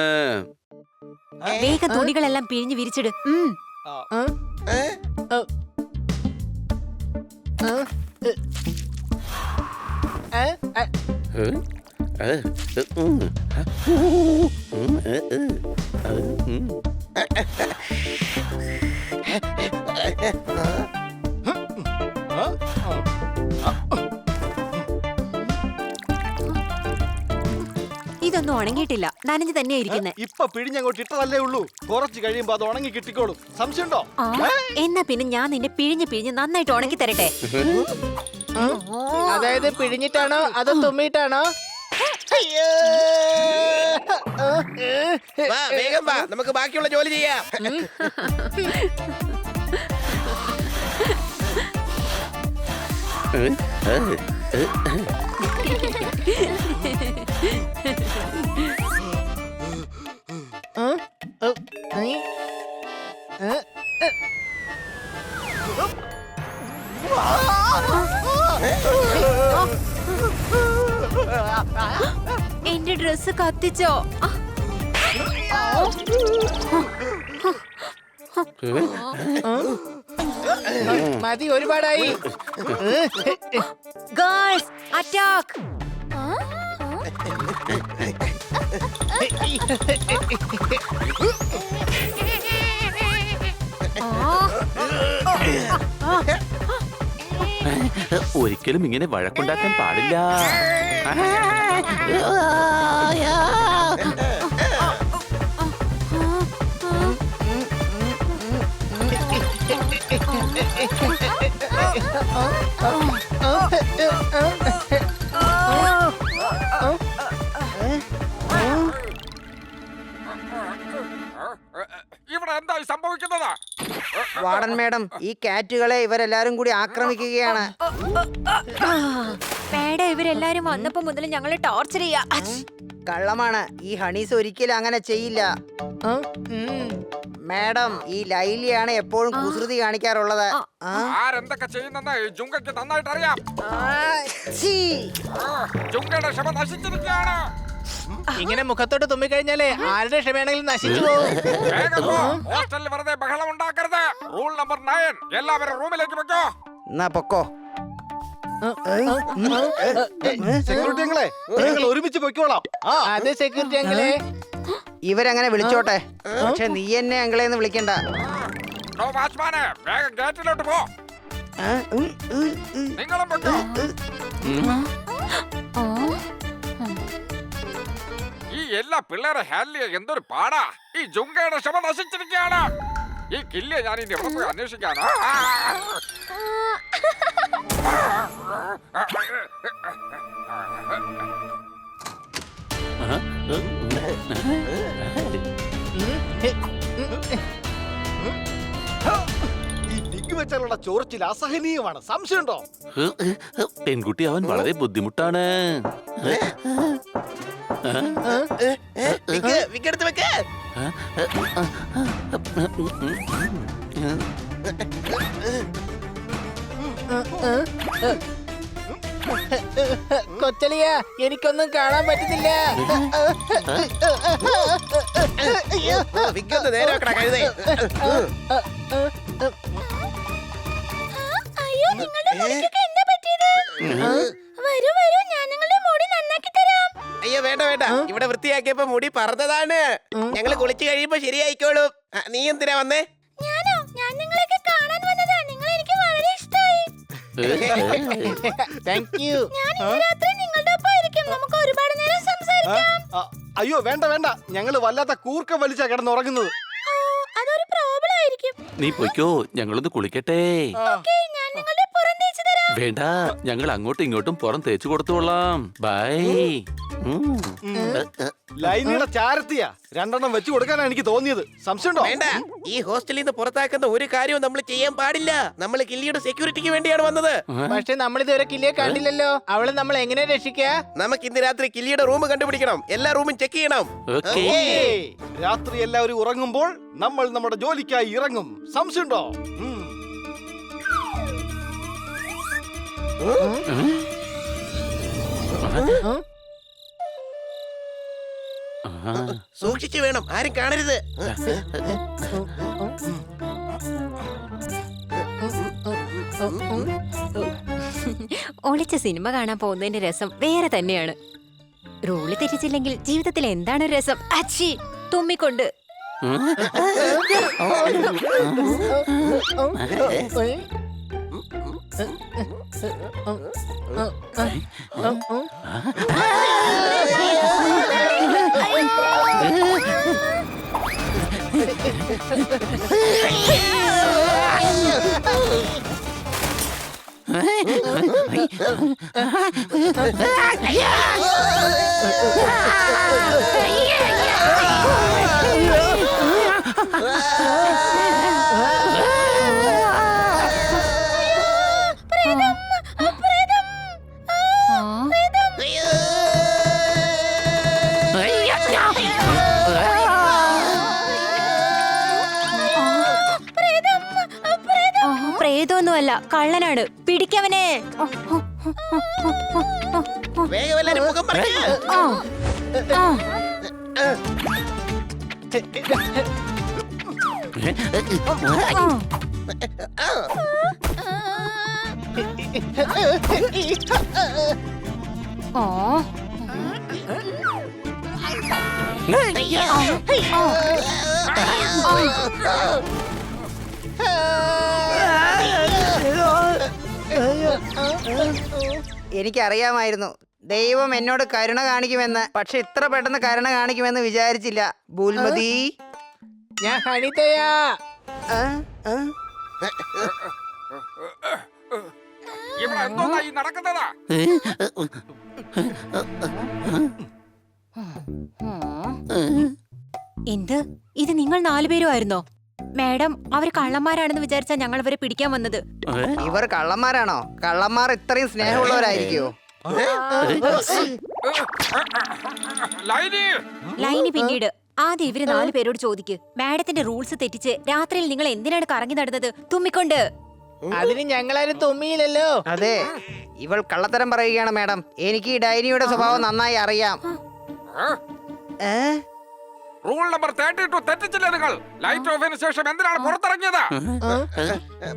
S9: വേഗം തുണികളെല്ലാം പിഴിഞ്ഞ് വിരിച്ചിട്. ഒന്നും ഉണങ്ങിയിട്ടില്ല, നനഞ്ഞു തന്നെയാ ഇരിക്കുന്നെ.
S4: ഇപ്പൊ പിഴിഞ്ഞങ്ങോട്ട് ഇട്ടതല്ലേ ഉള്ളൂ, കുറച്ച് കഴിയുമ്പോ അത് ഉണങ്ങി കിട്ടിക്കോളും. സംശയമുണ്ടോ?
S9: എന്നാ പിന്നെ ഞാൻ നിന്നെ പിഴിഞ്ഞ് നന്നായിട്ട് ഉണക്കി തരട്ടെ.
S3: അതായത് പിഴിഞ്ഞിട്ടാണോ അതോ തുമ്മിയിട്ടാണോ?
S2: വാ, വേഗം വാ, നമുക്ക് ബാക്കിയുള്ള ജോലി ചെയ്യാം.
S9: എന്റെ ഡ്രസ് കത്തിച്ചോ?
S3: മതി, ഒരുപാടായി.
S9: Girls attack!
S10: ഒരിക്കലും ഇങ്ങനെ വഴക്കുണ്ടാക്കാൻ പാടില്ല.
S1: ഇവിടെ എന്തായി സംഭവിക്കുന്നത്?
S11: വാർഡൻ മേഡം, ഈ കാറ്റുകളെ ഇവരെല്ലാരും കൂടി ആക്രമിക്കുകയാണ്.
S9: പേട ഇവരെല്ലാരും വന്നപ്പോ മുതൽ ഞങ്ങളെ ടോർച്ചർ ചെയ്യാ.
S11: കള്ളമാണ്, ഈ ഹണീസ് ഒരിക്കലും അങ്ങനെ ചെയ്യില്ല. മാഡം, ഈ ലൈലിയാണ് എപ്പോഴും കുസൃതി കാണിക്കാറുള്ളത്.
S1: ആരെന്തൊക്കെ ചെയ്യുന്നെന്ന് ഈ ജുങ്കയ്ക്ക് നന്നായിട്ട് അറിയാം. ജുങ്കയുടെ ക്ഷമ നശിച്ചിരിക്കുകയാണ്.
S3: ഇങ്ങനെ മുഖത്തോട്ട് തുമ്മിക്കഴിഞ്ഞാലേ ആരുടെ ക്ഷമയാണെങ്കിലും നശിച്ചു പോകും.
S1: വേഗം പോ. ഹോസ്റ്റലിൽ വെറുതെ ബഹളം ഉണ്ടാക്കരുത്. റൂൾ നമ്പർ 9, എല്ലാവരും റൂമിലേക്ക് വെക്കോ.
S11: എന്നാ പൊക്കോ.
S4: സെക്യൂരിറ്റി അങ്കിളെ, ഞങ്ങൾ ഒരുമിച്ച് പൊയ്ക്കോളാം.
S3: അതെ സെക്യൂരിറ്റി അങ്കിളെ.
S11: ഇവരങ്ങനെ വിളിച്ചോട്ടെ, പക്ഷെ നീ എന്നെ അങ്കിളേന്ന് വിളിക്കണ്ട.
S1: നോ വാച്ച്മാനെ, വേഗം ഗേറ്റിലോട്ട് പോ. നിങ്ങളും വെക്കോ. ഈ എല്ലാ പിള്ളേരെ ഹാൻഡിൽ എന്തൊരു പാടാ. ഈ ജുങ്കയുടെ ക്ഷമ നശിച്ചിരിക്കുകയാണ്. ഈ കില്ലിയെ ഞാൻ ഇനി എവിടെ പോയി അന്വേഷിക്കാനോ?
S4: ഈ ഡിഗ് വെച്ചാലുള്ള ചോർച്ചിൽ അസഹനീയമാണ്. സംശയമുണ്ടോ?
S10: പെൺകുട്ടി അവൻ വളരെ ബുദ്ധിമുട്ടാണ്.
S2: വിക്കെടുത്ത് വെക്ക്.
S3: കൊച്ചലിയ, എനിക്കൊന്നും കാണാൻ പറ്റുന്നില്ല.
S2: വിക്കൊന്ന് നേരെ വെക്കടാ കഴുതേ.
S7: അയ്യോ, നിങ്ങളുടെ മുടിക്കൊക്കെ എന്താ പറ്റിയത്? വരൂ വരൂ, ഞാൻ നിങ്ങളുടെ മുടി നന്നാക്കി തരാം.
S2: അയ്യോ വേണ്ട വേണ്ട, ഇവിടെ വൃത്തിയാക്കിയപ്പോ മുടി പറന്നതാണ്. ഞങ്ങള് കുളിച്ചു കഴിയുമ്പോ ശരിയായിക്കോളും. നീ എന്തിനാ വന്നേ?
S7: ഞാനോ? ഞാൻ നിങ്ങളെയൊക്കെ കാണാൻ വന്നതാ. നിങ്ങൾ എനിക്ക് വളരെ ഇഷ്ടമായി.
S3: Thank you.
S7: ഞാൻ ഇന്ന് രാത്രി നിങ്ങളുടെ ഒപ്പം ആയിരിക്കും. നമുക്ക് ഒരുപാട് നേരം സംസാരിക്കാം.
S4: അയ്യോ വേണ്ട വേണ്ട, ഞങ്ങള് വല്ലാത്ത കൂർക്കം വലിച്ചാ കിടന്നുറങ്ങുന്നത്.
S7: അതൊരു പ്രോബ്ലം ആയിരിക്കും.
S10: നീ പൊയ്ക്കോ, ഞങ്ങളൊന്ന് കുളിക്കട്ടെ.
S7: ഓക്കേ, ഞാൻ നിങ്ങളുടെ പുറം തേച്ച് തരാം.
S10: വേണ്ട, ഞങ്ങൾ അങ്ങോട്ടും ഇങ്ങോട്ടും പുറം തേച്ചു കൊടുത്തോളാം. ബൈ.
S4: ലൈനിയുടെ ചാരത്തിയാ രണ്ടെണ്ണം വെച്ചു കൊടുക്കാനാണ് എനിക്ക് തോന്നിയത്. സംശയമുണ്ടോ?
S2: വേണ്ട, ഈ ഹോസ്റ്റലിൽ നിന്ന് പുറത്താക്കുന്ന ഒരു കാര്യവും നമ്മൾ ചെയ്യാൻ പാടില്ല. നമ്മൾ കില്ലിയുടെ സെക്യൂരിറ്റിക്ക് വേണ്ടിയാണ് വന്നത്.
S3: പക്ഷെ നമ്മൾ ഇതുവരെ കില്ലിയെ കണ്ടില്ലല്ലോ. അവളെ നമ്മൾ എങ്ങനെ രക്ഷിക്കാ?
S2: നമുക്ക് ഇന്ന് രാത്രി കില്ലിയുടെ റൂം കണ്ടുപിടിക്കണം. എല്ലാ റൂമും ചെക്ക് ചെയ്യണം.
S10: ഓക്കേ.
S4: രാത്രി എല്ലാവരും ഉറങ്ങുമ്പോൾ നമ്മൾ നമ്മുടെ ജോലിക്കായി ഇറങ്ങും. സംശയമുണ്ടോ?
S2: സൂക്ഷിച്ചു വേണം, ആരും കാണരുത്.
S9: ഒളിച്ച സിനിമ കാണാൻ പോകുന്നതിന്റെ രസം വേറെ തന്നെയാണ്. റൂള് തെറ്റിച്ചില്ലെങ്കിൽ ജീവിതത്തിൽ എന്താണ് രസം? അച്ചി തുമ്മിക്കൊണ്ട്. പ്രേതമൊന്നുമല്ല, കള്ളനാണ്. പിടിക്കവനെ.
S2: വേഗം എല്ലാരും മുഖം പറഞ്ഞേ.
S11: എനിക്കറിയാമായിരുന്നു ദൈവം എന്നോട് കരുണ കാണിക്കുമെന്ന്. പക്ഷെ ഇത്ര പെട്ടെന്ന് കരുണ കാണിക്കുമെന്ന് വിചാരിച്ചില്ല. ബുൽമതി,
S3: ഞാൻ ഹണിതയാ.
S1: ഇവിടെ എന്തോന്നാ ഈ നടക്കുന്നത്?
S9: എന്ത്? ഇത് നിങ്ങൾ 4 പേരും ആയിരുന്നോ? മാഡം, അവര് കള്ളന്മാരാണെന്ന് വിചാരിച്ചാ ഞങ്ങൾ അവരെ പിടിക്കാൻ വന്നത്.
S11: ഇവർ കള്ളന്മാരാണോ? കള്ളന്മാർ ഇത്രയും സ്നേഹമുള്ളവരായിരിക്കോ?
S9: ലൈനി പിന്നീട് ആദ്യം ഇവര് 4 പേരോട് ചോദിക്ക്. മാഡത്തിന്റെ റൂൾസ് തെറ്റിച്ച് രാത്രിയിൽ നിങ്ങൾ എന്തിനാണ് കറങ്ങി നടന്നത്? തുമ്മിക്കൊണ്ട്.
S3: അതിന് ഞങ്ങളാരും തുമ്മിയില്ലല്ലോ.
S11: അതെ, ഇവൾ കള്ളത്തരം പറയുകയാണ് മാഡം. എനിക്ക് ഈ ഡൈനിയുടെ സ്വഭാവം നന്നായി അറിയാം.
S1: റൂൾ നമ്പർ 32 തെറ്റിച്ചില്ലേ നിങ്ങൾ? ലൈറ്റ് ഓഫിന് ശേഷം എന്തിനാണ് പുറത്തിറങ്ങിയത്?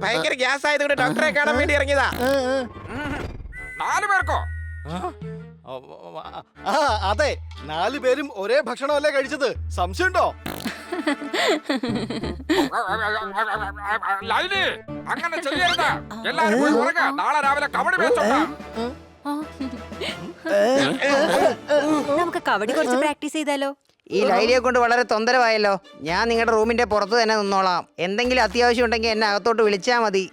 S2: ഭയങ്കര ഗ്യാസ് ആയതുകൊണ്ട് ഡോക്ടറെ കാണാൻ വേണ്ടി ഇറങ്ങിയതാ.
S1: 4 പേർക്കോ?
S4: അതെ, 4 പേരും ഒരേ ഭക്ഷണമല്ലേ കഴിച്ചത്? സംശയമുണ്ടോ?
S1: ലൈനി, അങ്ങനെ ചെയ്യരുത്. എല്ലാരും പോയി ഉറങ്ങ്. നാളെ രാവിലെ കബഡി മാച്ചുണ്ട്.
S9: നമുക്ക് കബഡി കുറച്ച് പ്രാക്ടീസ് ചെയ്താലോ?
S11: ഈ ലൈലിയെ കൊണ്ട് വളരെ തൊന്തരമായല്ലോ. ഞാൻ നിങ്ങളുടെ റൂമിന്റെ പുറത്ത് തന്നെ നിന്നോളാം. എന്തെങ്കിലും അത്യാവശ്യം ഉണ്ടെങ്കിൽ എന്നെ അകത്തോട്ട് വിളിച്ചാ മതി.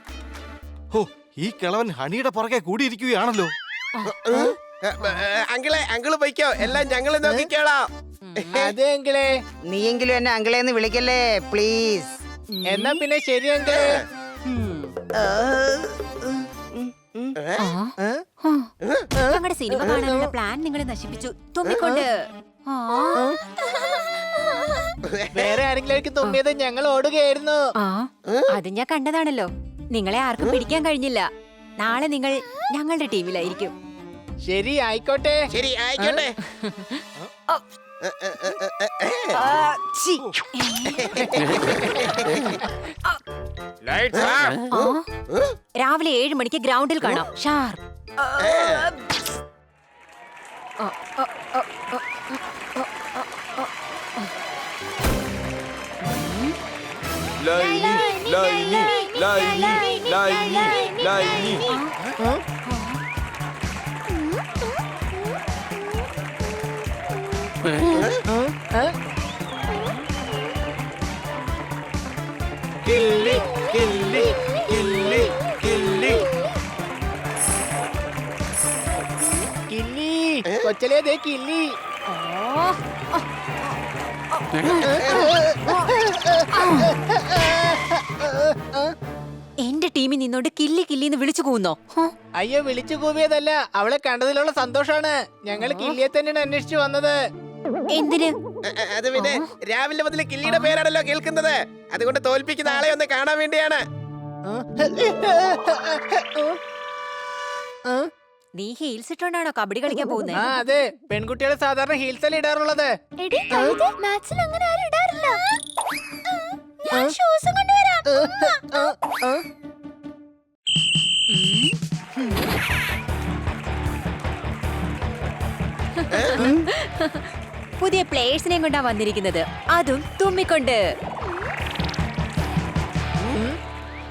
S4: ഹോ, ഈ കിളവൻ ഹണിയുടെ പുറകെ കൂടിയിരിക്കുകയാണല്ലോ.
S2: അങ്കിള് പൊയ്ക്കോ, എല്ലാം ഞങ്ങള് നോക്കിക്കോളാം.
S3: അതെ അങ്കിളെ.
S11: നീയെങ്കിലും എന്നെ അങ്കിളേന്ന് വിളിക്കല്ലേ പ്ലീസ്.
S3: എന്നാ പിന്നെ ശരി അങ്കിളെ.
S9: ഞങ്ങളുടെ സിനിമ കാണാനുള്ള പ്ലാൻ നിങ്ങൾ നശിപ്പിച്ചു. തുമ്മിക്കൊണ്ട്.
S3: വേറെ ആരെങ്കിലും തുമ്മിയത് ഞങ്ങൾ ഓടുകയായിരുന്നു.
S9: അത് ഞാൻ കണ്ടതാണല്ലോ. നിങ്ങളെ ആർക്കും പിടിക്കാൻ കഴിഞ്ഞില്ല. നാളെ നിങ്ങൾ ഞങ്ങളുടെ ടീമിലായിരിക്കും.
S3: ശരി, ആയിക്കോട്ടെ.
S2: ശരി, ആയിക്കോട്ടെ.
S9: രാവിലെ 7 മണിക്ക് ഗ്രൗണ്ടിൽ കാണാം. ഷാർപ്പ്.
S5: ലൈനി, ലൈനി, ലൈനി, ലൈനി, ലൈനി. കില്ലി, കില്ലി, കില്ലി, കില്ലി.
S3: കില്ലി, കൊച്ചലേ ദേ കില്ലി.
S9: എന്റെ ടീമിൽ നിന്നോണ്ട് കില്ലി കില്ലിന്ന് വിളിച്ചു കൂന്നോ?
S3: അയ്യോ, വിളിച്ചു കൂവിയതല്ല. അവളെ കണ്ടതിലുള്ള സന്തോഷാണ്. ഞങ്ങൾ കില്ലിയെ തന്നെയാണ് അന്വേഷിച്ചു വന്നത്.
S9: എന്തിന്?
S2: അത് പിന്നെ രാവിലെ മുതൽ കില്ലിയുടെ പേരാണല്ലോ കേൾക്കുന്നത്. അതുകൊണ്ട് തോൽപ്പിക്കുന്ന ആളെ ഒന്ന് കാണാൻ വേണ്ടിയാണ്.
S9: നീ ഹീൽസ് ഇട്ടോണ്ടാണോ കബഡി കളിക്കാൻ പോകുന്നത്?
S3: ആ അതെ, പെൺകുട്ടികൾ സാധാരണ ഹീൽസ് അല്ലേ ഇടാറുള്ളത്.
S7: അങ്ങനെ ആരും ഇടാറില്ല. ഞാൻ ഷൂസ് കൊണ്ടുവരാം.
S9: പുതിയ പ്ലേയേഴ്സിനെ കൊണ്ടാ വന്നിരിക്കുന്നത്, അതും തുമ്മിക്കൊണ്ട്.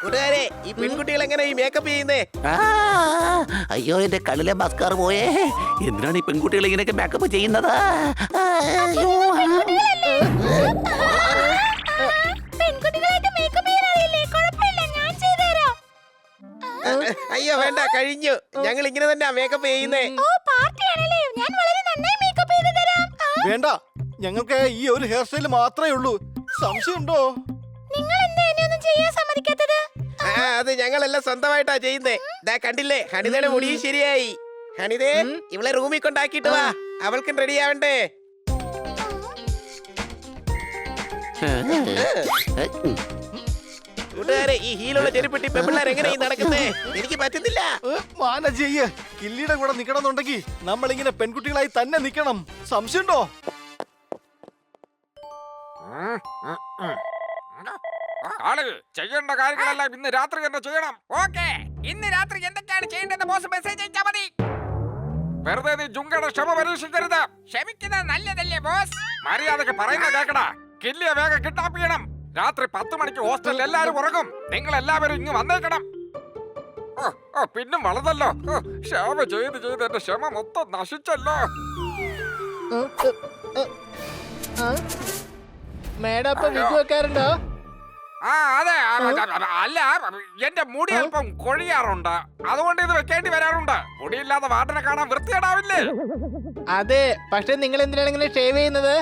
S2: കൂട്ടുകാരെ ഈ പെൺകുട്ടികൾ എങ്ങനെ ഈ മേക്കപ്പ് ചെയ്യുന്നേ?
S10: അയ്യോ എന്റെ കണ്ണിലെ മസ്കാർ പോയേ. എന്തിനാണ് ഈ പെൺകുട്ടികൾ ഇങ്ങനെയൊക്കെ മേക്കപ്പ് ചെയ്യുന്നത്?
S7: പെൺകുട്ടികളായിട്ട് മേക്കപ്പ് ചെയ്യാറില്ലേ? കുഴപ്പമില്ല, ഞാൻ ചെയ്തുതരാം.
S2: അയ്യോ വേണ്ട, കഴിഞ്ഞു. ഞങ്ങൾ ഇങ്ങനെ തന്നെ മേക്കപ്പ് ചെയ്യുന്നേ.
S7: ഓ, പാർട്ടിയാണല്ലേ? ഞാൻ വളരെ നന്നായി മേക്കപ്പ് ചെയ്തു തരാം.
S4: വേണ്ട, ഞങ്ങൾക്ക് ഈ ഒരു ഹെയർ സ്റ്റൈൽ മാത്രമേ ഉള്ളൂ. സംശയമുണ്ടോ?
S7: നിങ്ങൾ എന്താ എന്നെ ഒന്നും ചെയ്യാൻ സമ്മതിക്കാത്തത്?
S2: അത് ഞങ്ങളെല്ലാം സ്വന്തമായിട്ടാ ചെയ്യുന്നേ. ദാ കണ്ടില്ലേ, ഹണിതയുടെ മുടിയും ശരിയായി. ഹണിതേ, ഇവളെ റൂമിൽ കൊണ്ടാക്കിട്ട് വാ, അവൾക്കും റെഡി ആവണ്ടേ. കൂട്ടുകാരെ ഈ ഹീലുള്ള ചെരുപ്പെട്ടി പെമ്പിള്ളേർ എങ്ങനെ നടക്കുന്നേ? എനിക്ക് പറ്റുന്നില്ല.
S4: മാനജയ്യ, കില്ലിയുടെ കൂടെ നിക്കണമെന്നുണ്ടെങ്കിൽ നമ്മൾ ഇങ്ങനെ പെൺകുട്ടികളായി തന്നെ നിക്കണം. സംശയമുണ്ടോ?
S1: ആള് ചെയ്യേണ്ട കാര്യങ്ങളെല്ലാം ഇന്ന് രാത്രി തന്നെ ചെയ്യണം.
S8: ഓക്കേ, ഇന്ന് രാത്രി എന്തൊക്കെയാണ് ചെയ്യേണ്ടത് ബോസ് മെസ്സേജ് അയച്ചാ മതി.
S1: വെറുതെ നീ ജുങ്കയുടെ ക്ഷമ പരീക്ഷിക്കരുത്.
S8: ക്ഷമിക്കുന്നത് നല്ലതല്ലേ ബോസ്?
S1: മര്യാദക്ക് പറയുന്ന കേക്കടാ. കില്ലിയെ വേഗം കിഡ്നാപ്പ് ചെയ്യണം. രാത്രി 10 മണിക്ക് ഹോസ്റ്റലിൽ എല്ലാരും ഉറങ്ങും. നിങ്ങൾ എല്ലാവരും ഇങ്ങ് വന്നേക്കണം. പിന്നും വളർന്നല്ലോ. ക്ഷമ ചെയ്ത് ചെയ്ത് എന്റെ ക്ഷമ മൊത്തം നശിച്ചല്ലോ.
S3: മേഡം അപ്പൊ വിഗ് വെക്കാറുണ്ടോ?
S1: അതെ. അല്ല, എന്റെ മുടി അല്പം കൊഴിയാറുണ്ട്. അതുകൊണ്ട് ഇത് വെക്കേണ്ടി വരാറുണ്ട്. മുടിയില്ലാതെ വാർഡനെ കാണാൻ വൃത്തിയേടാവില്ലേ?
S3: അതെ, പക്ഷെ നിങ്ങൾ എന്തിനാണ് ഇങ്ങനെ ഷേവ് ചെയ്യുന്നത്?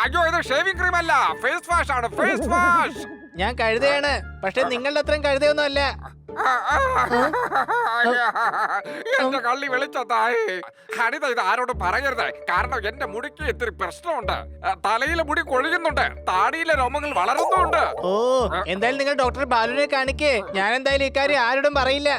S1: അയ്യോ, ഇത് ഷേവിംഗ് ക്രീം അല്ല, ഫേസ് വാഷ് ആണ്. Face wash.
S3: ഞാൻ കഴുതയാണ്, പക്ഷെ നിങ്ങളുടെ അത്രയും കഴുതയൊന്നും അല്ല.
S1: എന്റെ കള്ളി വെളിച്ചത്തായി. ഹണിത ഇത് ആരോടും പറയരുത്. കാരണം എന്റെ മുടിക്ക് ഇത്തിരി പ്രശ്നമുണ്ട്. തലയിലെ മുടി കൊഴിയുന്നുണ്ട്, താടിയിലെ രോമങ്ങൾ വളരുന്നുണ്ട്.
S3: ഓ, എന്തായാലും നിങ്ങൾ ഡോക്ടർ ബാലുവിനെ കാണിക്കേ. ഞാൻ എന്തായാലും ഇക്കാര്യം ആരോടും പറയില്ല.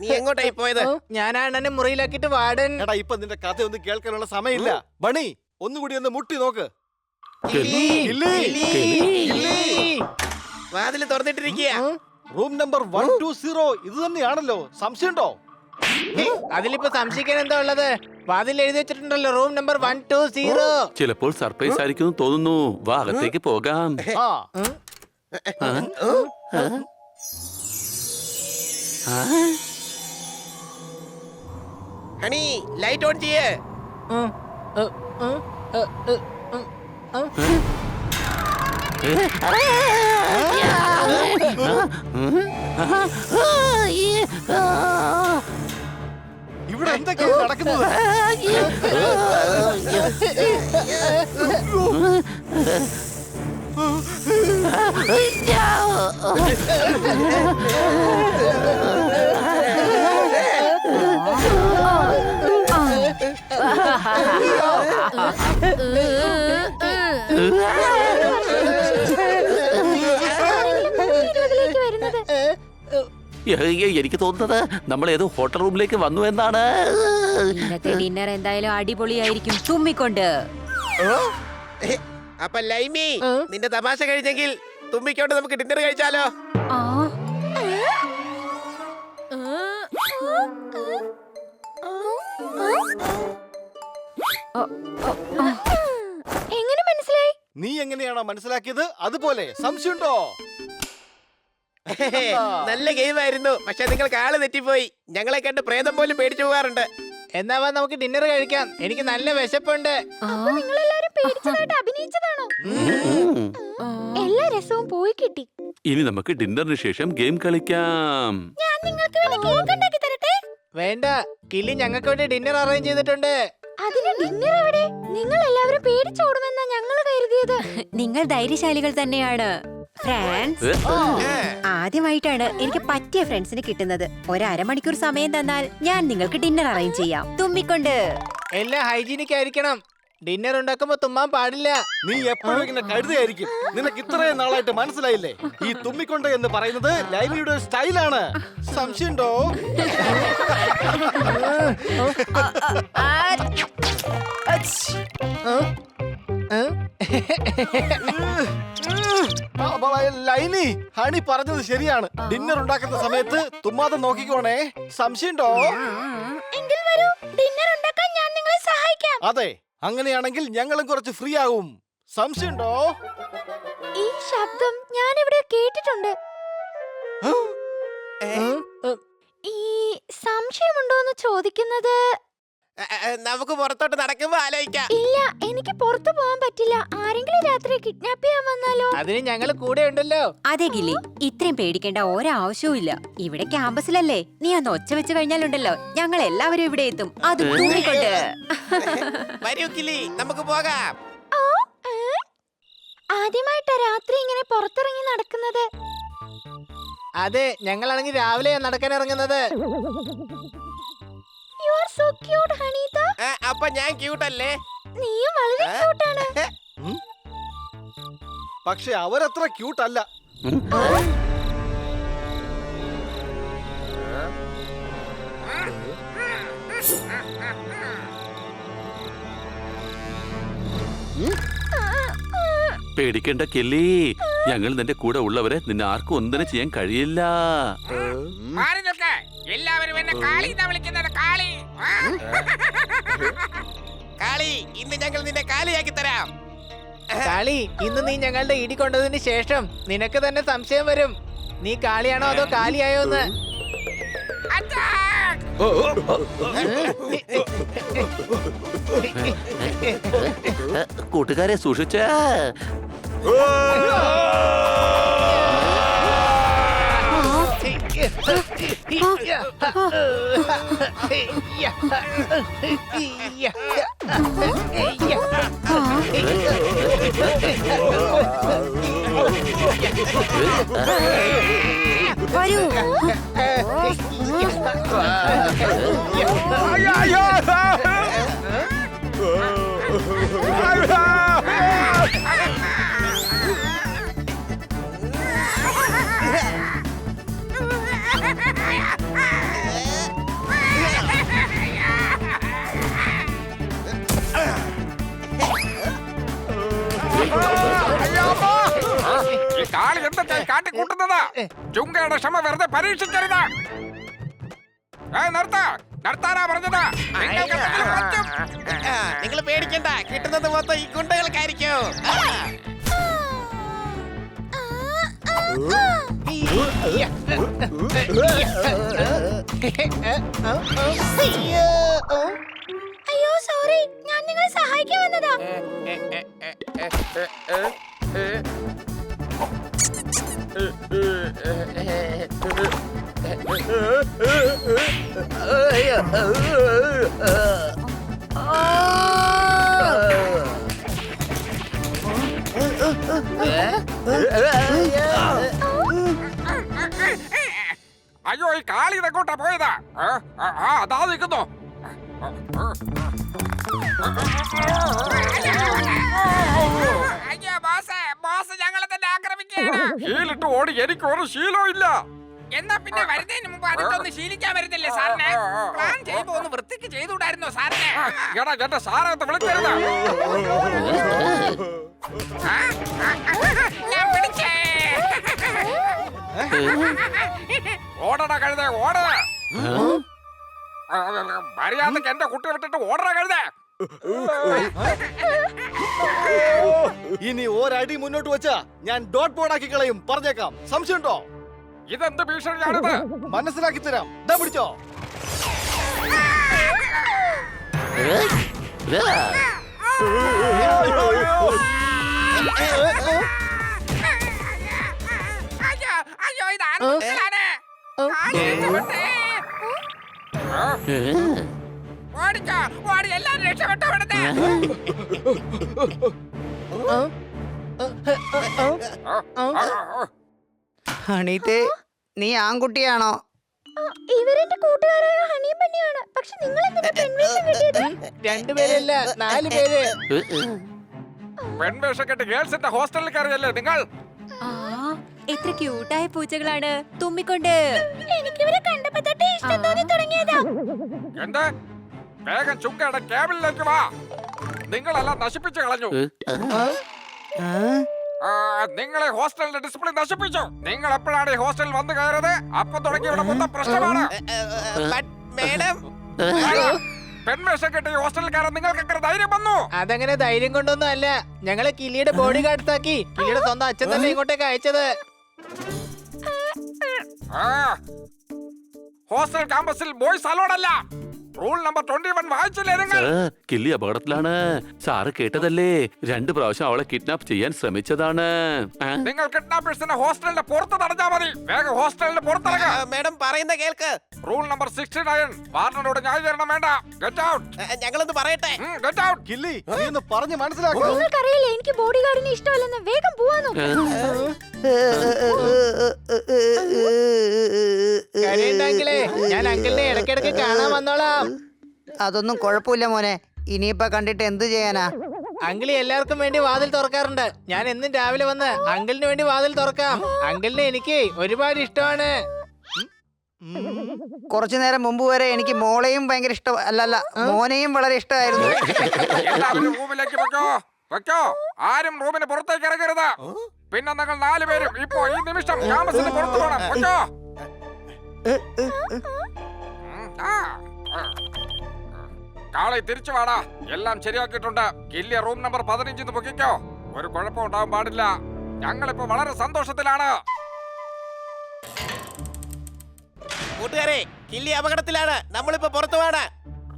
S2: നീ എങ്ങോട്ടായി പോയത്?
S3: ഞാനാണ് എന്നെ മുറിയിലാക്കിയിട്ട് വാർഡൻ.
S4: എടാ, ഇപ്പൊ നിന്റെ കഥ ഒന്നും കേൾക്കാനുള്ള സമയമില്ല. ബണി, ഒന്നുകൂടി ഒന്ന് മുട്ടി നോക്ക്.
S2: വാതില് തുറന്നിട്ടിരിക്കുക.
S4: റൂം നമ്പർ 120 ഇത് തന്നെയാണല്ലോ. സംശയമുണ്ടോ?
S3: അതിലിപ്പോ സംശയിക്കാൻ എന്താ ഉള്ളത്? വാതിൽ എഴുതി വെച്ചിട്ടുണ്ടല്ലോ, റൂം നമ്പർ 120.
S10: ചിലപ്പോൾ സർപ്രൈസ് ആയിരിക്കും തോന്നുന്നു. വാ, അകത്തേക്ക് പോകാം.
S4: ആ,
S2: ഹണി, ലൈറ്റ് ഓൺ ചെയ്യേ.
S4: ഇവിടെ എന്തൊക്കെയാണ് നടക്കുന്നത്?
S10: എനിക്ക് തോന്നുന്നത് നമ്മൾ ഏതോ ഹോട്ടൽ റൂമിലേക്ക് വന്നു എന്നാണ്.
S9: ഇന്നത്തെ ഡിന്നർ എന്തായാലും അടിപൊളിയായിരിക്കും. തുമ്മിക്കൊണ്ട്.
S2: അപ്പൊ ലൈമി, നിന്റെ തമാശ കഴിഞ്ഞെങ്കിൽ തുമ്മിക്കോണ്ട് നമുക്ക് ഡിന്നർ കഴിച്ചാലോ?
S7: എങ്ങനെ മനസ്സിലായി?
S4: നീ എങ്ങനെയാണോ മനസ്സിലാക്കിയത് അതുപോലെ. സംശയമുണ്ടോ?
S2: നല്ല ഗെയിം ആയിരുന്നു. പക്ഷെ നിങ്ങൾക്ക് ആള് തെറ്റിപ്പോയി. ഞങ്ങളെ കണ്ട് പ്രേതം പോലും പേടിച്ചു പോകാറുണ്ട്.
S3: എന്നാ വാ, നമുക്ക് ഡിന്നർ കഴിക്കാം. എനിക്ക് നല്ല വിശപ്പുണ്ട്.
S7: നിങ്ങൾ എല്ലാരും പേടിച്ചതായിട്ട് അഭിനയിച്ചതാണോ? എല്ലാ രസവും പോയി കിട്ടി.
S10: ഇനി നമുക്ക് ഡിന്നറിന് ശേഷം ഗെയിം കളിക്കാം.
S7: ഞാൻ നിങ്ങൾക്ക് വേണ്ടി കേക്ക് ഉണ്ടാക്കി തരട്ടെ?
S3: വേണ്ട, കില്ലി ഞങ്ങൾക്ക് വേണ്ടി ഡിന്നർ അറേഞ്ച് ചെയ്തിട്ടുണ്ട്.
S7: അതിന് ഡിന്നർ എവിടെ? നിങ്ങൾ എല്ലാവരും പേടിച്ചോടുമെന്നാ ഞങ്ങൾ കരുതിയത്.
S9: നിങ്ങൾ ധൈര്യശാലികൾ തന്നെയാണ് ഫ്രണ്ട്സ്. ആദ്യമായിട്ടാണ് എനിക്ക് പറ്റിയ ഫ്രണ്ട്സിന് കിട്ടുന്നത്. ഒരു അരമണിക്കൂർ സമയം തന്നാൽ ഞാൻ നിങ്ങൾക്ക് ഡിന്നർ അറേഞ്ച് ചെയ്യാം. തുമ്മിക്കൊണ്ട്.
S3: എല്ലാം ഹൈജീനിക് ആയിരിക്കണം. ഡിന്നർ ഉണ്ടാക്കുമ്പോ തുമ്മാൻ പാടില്ല.
S4: നീ എപ്പോഴും ഇങ്ങനെ കരുതയായിരിക്കും. നിനക്ക് ഇത്രയും നാളായിട്ട് മനസ്സിലായില്ലേ? ഈ തുമ്മിക്കൊണ്ട് എന്ന് പറയുന്നത് ലൈലിയുടെ സ്റ്റൈലാണ്. സംശയമുണ്ടോ? ലൈനി, ഹണി പറഞ്ഞത് ശരിയാണ്. ഡിന്നർ ഉണ്ടാക്കുന്ന സമയത്ത് തുമ്മാതെ നോക്കിക്കോണേ. സംശയമുണ്ടോ?
S7: എങ്കിൽ വരൂ, ഡിന്നർ ഉണ്ടാക്കാൻ ഞാൻ നിങ്ങളെ സഹായിക്കാം.
S4: അതെ, അങ്ങനെയാണെങ്കിൽ ഞങ്ങളും കുറച്ച് ഫ്രീ ആവും. സംശയമുണ്ടോ?
S7: ഈ ശബ്ദം ഞാൻ എവിടെയോ കേട്ടിട്ടുണ്ട്. ഈ സംശയമുണ്ടോ എന്ന് ചോദിക്കുന്നത്
S2: നമുക്ക് പുറത്തോട്ട് നടക്കുമ്പോ ആലോചിക്കാം.
S7: ഇല്ല, എനിക്ക് പുറത്തു പോകാൻ പറ്റില്ല. ആരെങ്കിലും രാത്രി കിഡ്നാപ്പ് ചെയ്യാൻ വന്നാലോ?
S3: അതിന് ഞങ്ങൾ കൂടെ ഉണ്ടല്ലോ.
S9: അതെ ഗില്ലി, ഇത്രയും പേടിക്കേണ്ട ഒരാവശ്യവും ഇല്ല. ഇവിടെ ക്യാമ്പസിലല്ലേ, നീ ഒന്ന് ഒച്ച വെച്ച് കഴിഞ്ഞാലുണ്ടല്ലോ ഞങ്ങൾ എല്ലാവരും ഇവിടെ എത്തും. അത് തൂങ്ങിക്കൊണ്ട്.
S2: വരൂ കിളി, നമുക്ക് പോകാം.
S7: ഓ, ആദ്യമായിട്ടാ രാത്രി ഇങ്ങനെ പുറത്തിറങ്ങി നടക്കുന്നത്.
S3: അതെ, ഞങ്ങളാണെങ്കിൽ രാവിലെ നടക്കാൻ ഇറങ്ങുന്നത്.
S7: You are so cute, ഹണീത.
S2: അപ്പൊ ഞാൻ ക്യൂട്ടല്ലേ?
S7: നീയും വളരെ ക്യൂട്ടാണ്.
S4: പക്ഷെ അവരത്ര ക്യൂട്ട് അല്ല.
S10: പേടിക്കേണ്ട കെല്ലി, ഞങ്ങൾ നിന്റെ കൂടെ ഉള്ളവരെ നിന്നെ ആർക്കും ഒന്നിനെ ചെയ്യാൻ കഴിയില്ല.
S8: മാറി നിൽക്ക്. എല്ലാവരും എന്നെ കാളി എന്നാ വിളിക്കുന്നത്. കാളി.
S2: കാളി, ഇന്ന് ഞങ്ങൾ നിന്നെ കാലിയാക്കി തരാം.
S3: കാളി, ഇന്ന് നീ ഞങ്ങളുടെ ഇടി കൊണ്ടതിന് ശേഷം നിനക്ക് തന്നെ സംശയം വരും, നീ കാളിയാണോ അതോ കാലിയായോ എന്ന്.
S8: Attack!
S10: കൂട്ടുകാരെ സൂക്ഷിച്ച.
S9: വരൂ.
S1: ഈ കാളി എന്തൊക്കെയായി കാട്ടിക്കൂട്ടുന്നത്? ചുങ്കയുടെ ക്ഷമ വെറുതെ പരീക്ഷിക്കരുത്. നിർത്താനാ പറഞ്ഞത്.
S2: നിങ്ങൾ പേടിക്കണ്ട, കിട്ടുന്നത് മൊത്തം ഈ ഗുണ്ടകൾക്കായിരിക്കും.
S7: അയ്യോ സോറി, ഞാൻ നിങ്ങളെ സഹായിക്കാൻ വന്നതാ.
S1: അയ്യോ, ഈ കാളി ഇതെങ്ങോട്ടാ പോയതാ? അതാ നിൽക്കുന്നു.
S8: അയ്യോ ബോസ്, ബോസ് ഞങ്ങളെ തന്നെ ആക്രമിക്കുകയാണ്.
S1: ശീലിട്ട് ഓടി എനിക്ക് ഒരു ശീലവും ഇല്ല.
S8: എന്നാ പിന്നെ വരുന്നതിന് മുമ്പ് അതൊക്കെ ശീലിക്കാൻ വരുന്നില്ലേ സാറിന്? പ്ലാൻ ചെയ്തു ഒന്ന് വൃത്തിക്ക് ചെയ്തുകൂടായിരുന്നോ സാറിന്?
S1: എടാ, എന്റെ സാറത്ത് വിളിക്കരുത്.
S8: ഞാൻ പിടിച്ചേ.
S1: ഓടടാ കഴുതേ, ഓട. മര്യാദക്ക് എന്റെ കുട്ടി വിട്ടിട്ട് ഓടടാ കഴുതേ.
S4: ഇനി ഒരടി മുന്നോട്ട് വെച്ചാ ഞാൻ ഡോട്ട് ബോർഡ് ആക്കി കളയും, പറഞ്ഞേക്കാം. സംശയമുണ്ടോ?
S1: ഇതെന്ത് ഭീഷണിയാണിത്?
S4: മനസ്സിലാക്കി തരാം. ദാ പിടിച്ചോ.
S8: അയ്യോ അയ്യോ, ഇത് ആൺകുട്ടികളാണ്. രക്ഷപ്പെട്ടേ. ഓടിക്കോ, ഓടി, എല്ലാരും രക്ഷപ്പെട്ടോ ഇവിടുന്ന്.
S11: ഹണീത്തെ, നീ ആൺകുട്ടിയാണോ?
S7: ഇവരെന്റെ കൂട്ടുകാരായ ഹണിയും ബണ്ണിയാണ്. പക്ഷെ നിങ്ങൾ എന്തിനാ പെൺവേഷം കെട്ടിയത്?
S3: രണ്ടുപേരല്ല, 4 പേര്.
S1: പെൺവേഷം കെട്ടി ഗേൾസിന്റെ ഹോസ്റ്റലിൽ കയറിയല്ലേ നിങ്ങൾ?
S9: ആ, എത്ര ക്യൂട്ടായ പൂച്ചകളാണ് തുമ്മിക്കൊണ്ട്.
S7: എനിക്കിവരെ കണ്ടപ്പോ തൊട്ടേ ഇഷ്ടം തോന്നി തുടങ്ങിയതാ.
S1: എന്ത്? വേഗം ചുങ്കയുടെ കേബിളിലേക്ക് വാ. നിങ്ങളെല്ലാം നശിപ്പിച്ചു കളഞ്ഞു. നിങ്ങളെ ഹോസ്റ്റലിന്റെ ഡിസിപ്ലിൻ നശിപ്പിച്ചു. നിങ്ങൾ എപ്പോഴാണ് ഈ ഹോസ്റ്റലിൽ വന്ന് കയറത്? അപ്പം തുടങ്ങി ഇവിടെ മൊത്തം പ്രശ്നമാണ്.
S2: മേഡം,
S1: പെൺവേഷം കെട്ടി ഹോസ്റ്റലിൽ കയറാൻ നിങ്ങൾക്ക് എത്ര ധൈര്യം വന്നു?
S3: അതങ്ങനെ ധൈര്യം കൊണ്ടൊന്നും അല്ല. ഞങ്ങളെ കില്ലിയുടെ ബോഡി ഗാർഡ്സാക്കി കില്ലിയുടെ സ്വന്തം അച്ഛൻ തന്നെ ഇങ്ങോട്ടേക്ക് അയച്ചത്.
S1: ഹോസ്റ്റൽ ക്യാമ്പസിൽ ബോയ്സ് അലോഡ് അല്ല. റൂൾ നമ്പർ 21 വായിച്ചില്ലേ നിങ്ങൾ?
S10: സാർ, കില്ലി അപകടത്തിലാണ്. സാറ് കേട്ടതല്ലേ? 2 പ്രാവശ്യം അവളെ കിഡ്നാപ്പ് ചെയ്യാൻ ശ്രമിച്ചതാണ്.
S1: നിങ്ങൾ കിഡ്നാപ്പേഴ്സിനെ ഹോസ്റ്റലിന്റെ പുറത്ത് തടഞ്ഞാ മതി. വേഗം ഹോസ്റ്റലിന്റെ പുറത്തിറങ്ങ.
S2: മാഡം പറയുന്ന കേൾക്ക്.
S1: റൂൾ നമ്പർ 69 വാർഡനോട് ന്യായീകരണം വേണ്ട. Get out.
S2: ഞങ്ങളൊന്ന് പറയട്ടെ.
S1: Get out.
S4: കില്ലി, നീ ഒന്ന് പറഞ്ഞ് മനസ്സിലാക്കൂ.
S7: നിങ്ങൾക്കറിയില്ലേ എനിക്ക് ബോഡി ഗാർഡിനെ ഇഷ്ടമല്ലെന്ന്. വേഗം പോവാൻ
S3: കരയുണ്ടെങ്കിലേ ഞാൻ അങ്കിളിനെ ഇടയ്ക്കിടയ്ക്ക് കാണാൻ വന്നോളാം.
S11: അതൊന്നും കുഴപ്പമില്ല മോനെ. ഇനിയിപ്പൊ കണ്ടിട്ട് എന്ത് ചെയ്യാനാ?
S3: അങ്കിളി എല്ലാവർക്കും വേണ്ടി വാതിൽ തുറക്കാറുണ്ട്. ഞാൻ എന്നും രാവിലെ വന്ന് അങ്കിളിന് വേണ്ടി വാതിൽ തുറക്കാം. അങ്കിളിനെ എനിക്ക് ഒരുപാട് ഇഷ്ടമാണ്.
S11: കുറച്ചു നേരം മുമ്പ് വരെ എനിക്ക് മോളെയും ഭയങ്കര ഇഷ്ടം, അല്ലല്ല മോനെയും വളരെ ഇഷ്ടമായിരുന്നു.
S1: എല്ലാവരും റൂമിലേക്ക് വെക്കോ. വെക്കോ. ആരും റൂമിന് പുറത്തേക്ക് ഇറങ്ങരുത്. പിന്നെ നിങ്ങൾ 4 പേരും ഇപ്പോ ഈ നിമിഷം ക്യാമ്പസിന് പുറത്തു പോകണം. വെക്കോ. കാളെ തിരിച്ചു വാടാ. എല്ലാം ശരിയാക്കിയിട്ടുണ്ട്. കില്ലിയ റൂം നമ്പർ 15 പൊക്കിക്കോ. ഒരു കുഴപ്പം ഉണ്ടാവാൻ പാടില്ല. ഞങ്ങളിപ്പോ വളരെ സന്തോഷത്തിലാണ്.
S2: കൂട്ടുകാരെ, കില്ലി അപകടത്തിലാണ്. നമ്മളിപ്പോ പുറത്തു പോവാണ്.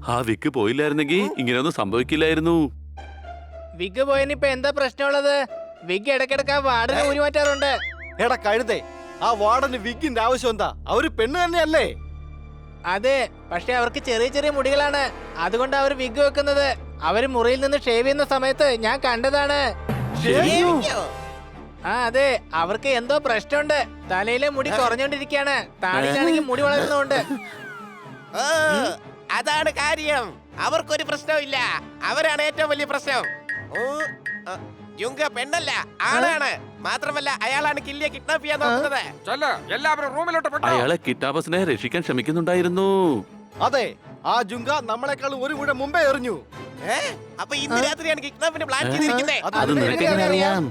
S10: ആ വിക്ക് പോയില്ലായിരുന്നെങ്കിൽ ഇങ്ങനെയൊന്നും സംഭവിക്കില്ലായിരുന്നു.
S3: വിഗ് പോയതിനിപ്പോ എന്താ പ്രശ്നമുള്ളത്? വിഗ് ഇടയ്ക്കിടയ്ക്ക് ആ വാർഡിനെ ഊരിമാറ്റാറുണ്ട്.
S4: എടാ കഴുതേ, ആ വാർഡന് വിഗിന്റെ ആവശ്യം എന്താ? അവര് പെണ്ണ് തന്നെയല്ലേ?
S3: അതെ, പക്ഷെ അവർക്ക് ചെറിയ ചെറിയ മുടികളാണ്. അതുകൊണ്ട് അവർ വിഗ് വെക്കുന്നത്. അവര് മുറിയിൽ നിന്ന് ഷേവ് ചെയ്യുന്ന സമയത്ത് ഞാൻ കണ്ടതാണ്. ആ അതെ, അവർക്ക് എന്തോ പ്രശ്നമുണ്ട്. തലയിലെ മുടി കുറഞ്ഞോണ്ടിരിക്കുകയാണ്. താടിയിലാണെങ്കിൽ മുടി വളരുന്നുണ്ട്.
S2: അതാണ് കാര്യം. അവർക്കൊരു പ്രശ്നമില്ല. അവരാണ് ഏറ്റവും വലിയ പ്രശ്നം. ജുങ്ക പെണ്ണല്ല, ആണാണ്. മാത്രമല്ല അയാളാണ് കില്ലിയെ കിഡ്നാപ്പ് ചെയ്യാൻ നോക്കുന്നത്.
S1: ചെല്ല്, എല്ലാവരും റൂമിലോട്ട് പൊയ്ക്കോ.
S10: അയാളെ കിഡ്നാപ്പേഴ്സിനെ രക്ഷിക്കാൻ ശ്രമിക്കുന്നുണ്ടായിരുന്നു.
S4: അതെ, ആ ജുങ്ക നമ്മളെക്കാളും ഒരു കൂടെ മുമ്പേ എറിഞ്ഞു.
S2: അപ്പൊ ഇന്ന് രാത്രിയാണ് കിഡ്നാപ്പിന് പ്ലാൻ ചെയ്തിരിക്കുന്നത്.
S10: അത് നിനക്കെങ്ങനെ അറിയാം?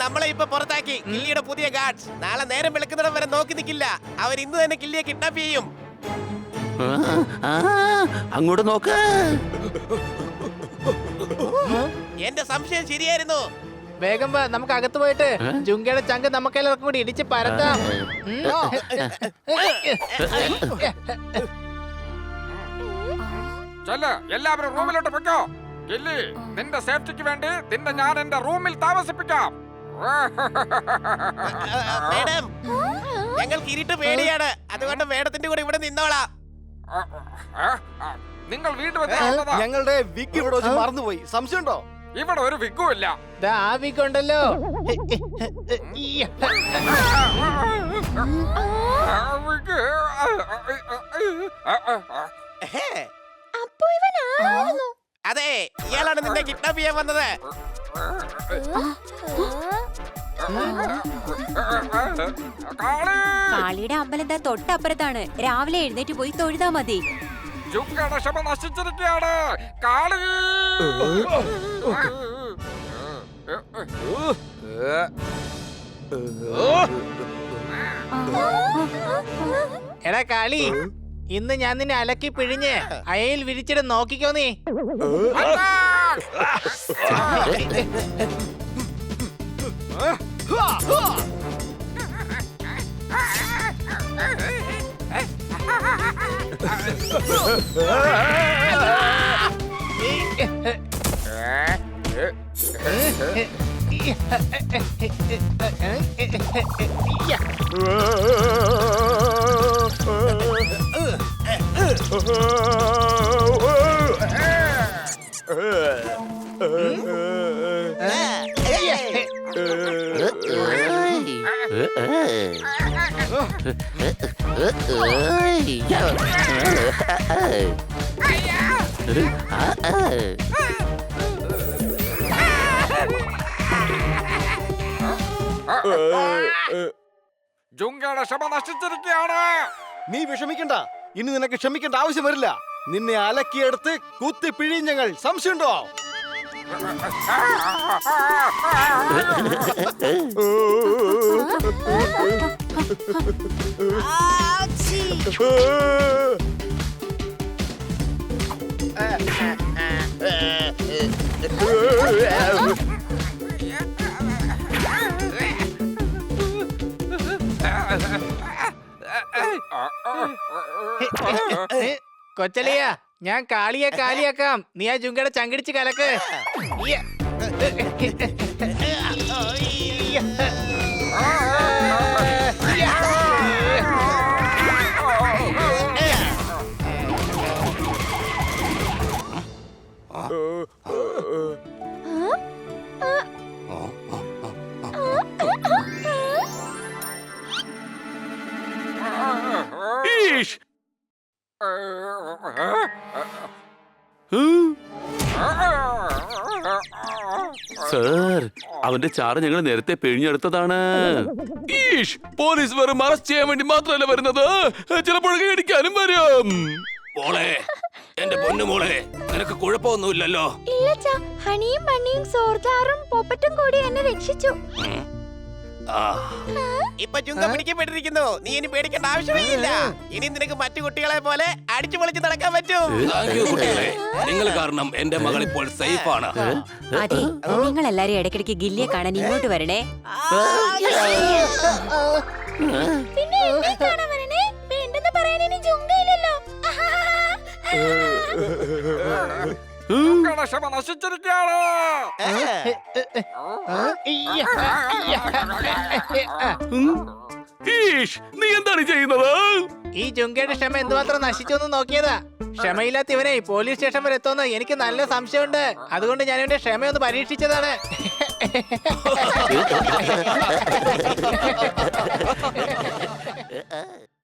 S2: നമ്മളെ ഇപ്പൊ പുറത്താക്കി കില്ലിയുടെ പുതിയ ഗാർഡ്സ്. നാളെ നേരം വെളുക്കുന്നിടം വരെ നോക്കി നിൽക്കില്ല. അവർ ഇന്ന് തന്നെ കില്ലിയെ കിഡ്നാപ്പ് ചെയ്യും.
S10: അങ്ങോട്ട് നോക്ക്.
S2: എന്റെ സംശയം ശരിയായിരുന്നു.
S3: വേഗം വാ, നമുക്ക് അകത്ത് പോയിട്ട് ജുങ്കയുടെ ചങ്ക് നമുക്കെല്ലാവർക്കും കൂടി ഇടിച്ച് പരത്താം.
S1: ചെല്ല്, എല്ലാവരും റൂമിലോട്ട് പൊയ്ക്കോ. കില്ലി, നിന്റെ സേഫ്റ്റിക്ക് വേണ്ടി നിന്നെ ഞാൻ എന്റെ റൂമിൽ താമസിപ്പിക്കാം.
S2: മേഡം, ഞങ്ങൾക്ക് ഇരുട്ട് പേടിയാണ്. അതുകൊണ്ട് മേഡത്തിന്റെ കൂടെ ഇവിടെ നിന്നോളാം.
S1: നിങ്ങൾ വീണ്ടും എത്തിയാ?
S4: ഞങ്ങളുടെ വിഗ് ഇവിടെ വെച്ച് മറന്നുപോയി. സംശയമുണ്ടോ?
S1: ഇവിടെ ഒരു വിഗും ഇല്ല.
S3: ആ വിഗ് ഉണ്ടല്ലോ.
S7: അപ്പോ ഇവൻ ആരായിരുന്നു?
S2: അതെ, ഇയാളാണ് നിന്നെ കിഡ്നാപ്പ് ചെയ്യാൻ വന്നത്.
S9: കാളിയുടെ അമ്പലം എന്താ തൊട്ടപ്പുറത്താണ്. രാവിലെ എഴുന്നേറ്റ് പോയി തൊഴുതാ മതി.
S1: ജുങ്കയുടെ ക്ഷമ നശിച്ചിരിക്കുകയാണ്. കാളി
S3: എടാ കാളി, ഇന്ന് ഞാൻ നിന്നെ അലക്കി പിഴിഞ്ഞ് അയയിൽ വിരിച്ചിട്ട് നോക്കിക്കോ നീ.
S1: ജുങ്കയുടെ ക്ഷമ നശിച്ചിരിക്കുകയാണ്.
S4: നീ വിഷമിക്കണ്ട. ഇനി നിനക്ക് ക്ഷമിക്കേണ്ട ആവശ്യം വരില്ല. നിന്നെ അലക്കിയെടുത്ത് കുത്തി പിഴിഞ്ഞങ്ങൾ. സംശയമുണ്ടോ?
S3: കൊച്ചലിയ ഞാൻ കാളിയെ കാലിയാക്കാം. നീ ആ ജുങ്കയുടെ ചങ്കിടിച്ച് കലക്ക്. ഇയ്യ.
S10: ഈഷ്. സർ, അവന്റെ ചാറ് ഞങ്ങൾ നേരത്തെ പിഴിഞ്ഞെടുത്തതാണ്. ഈഷ്, പോലീസ് വെറും അറസ്റ്റ് ചെയ്യാൻ വേണ്ടി മാത്രമല്ല വരുന്നത്, ചിലപ്പോഴൊക്കെ ഇടിക്കാനും വരും.
S6: മോളെ, എന്റെ പൊന്നു മോളെ, നിനക്ക് കുഴപ്പമൊന്നുമില്ലല്ലോ?
S7: ഇല്ലച്ചാ, ഹണിയും ബണ്ണിയും സോർദാറും പോപ്പറ്റും കൂടി എന്നെ രക്ഷിച്ചു.
S6: ആ,
S2: ഇപ്പൊ ചുങ്ക പിടിക്കപ്പെട്ടിരിക്കുന്നു. നീ ഇനി പേടിക്കേണ്ട ആവശ്യമില്ല. ഇനി നിനക്ക് മറ്റു കുട്ടികളെ പോലെ അടിച്ചു പൊളിച്ച് നടക്കാൻ പറ്റും.
S6: താങ്ക് യു കുട്ടികളെ. നിങ്ങൾ കാരണം എന്റെ മകൾ ഇപ്പോൾ സേഫ് ആണ്.
S9: അതെ, നിങ്ങൾ എല്ലാരും ഇടയ്ക്കിടയ്ക്ക് ഗില്ലിയെ കാണാൻ ഇങ്ങോട്ട് വരണേ.
S7: പിന്നെ എന്നെ കാണാൻ വരണേ. വേണ്ടെന്ന് പറയാൻ ഇനി ജുങ്കയില്ലല്ലോ.
S1: ജുങ്കയുടെ ക്ഷമ നശിച്ചിരിക്കുകയാണ്.
S10: ഈഷ്, നീ എന്താണ് ചെയ്യുന്നത്?
S3: ഈ ജുങ്കയുടെ ക്ഷമ എന്തുമാത്രം നശിച്ചൊന്ന് നോക്കിയതാ. ക്ഷമയില്ലാത്ത ഇവനെ പോലീസ് സ്റ്റേഷൻ വരെ എത്തുമെന്ന് എനിക്ക് നല്ല സംശയമുണ്ട്. അതുകൊണ്ട് ഞാൻ ഇവന്റെ ക്ഷമയൊന്ന് പരീക്ഷിച്ചതാണ്.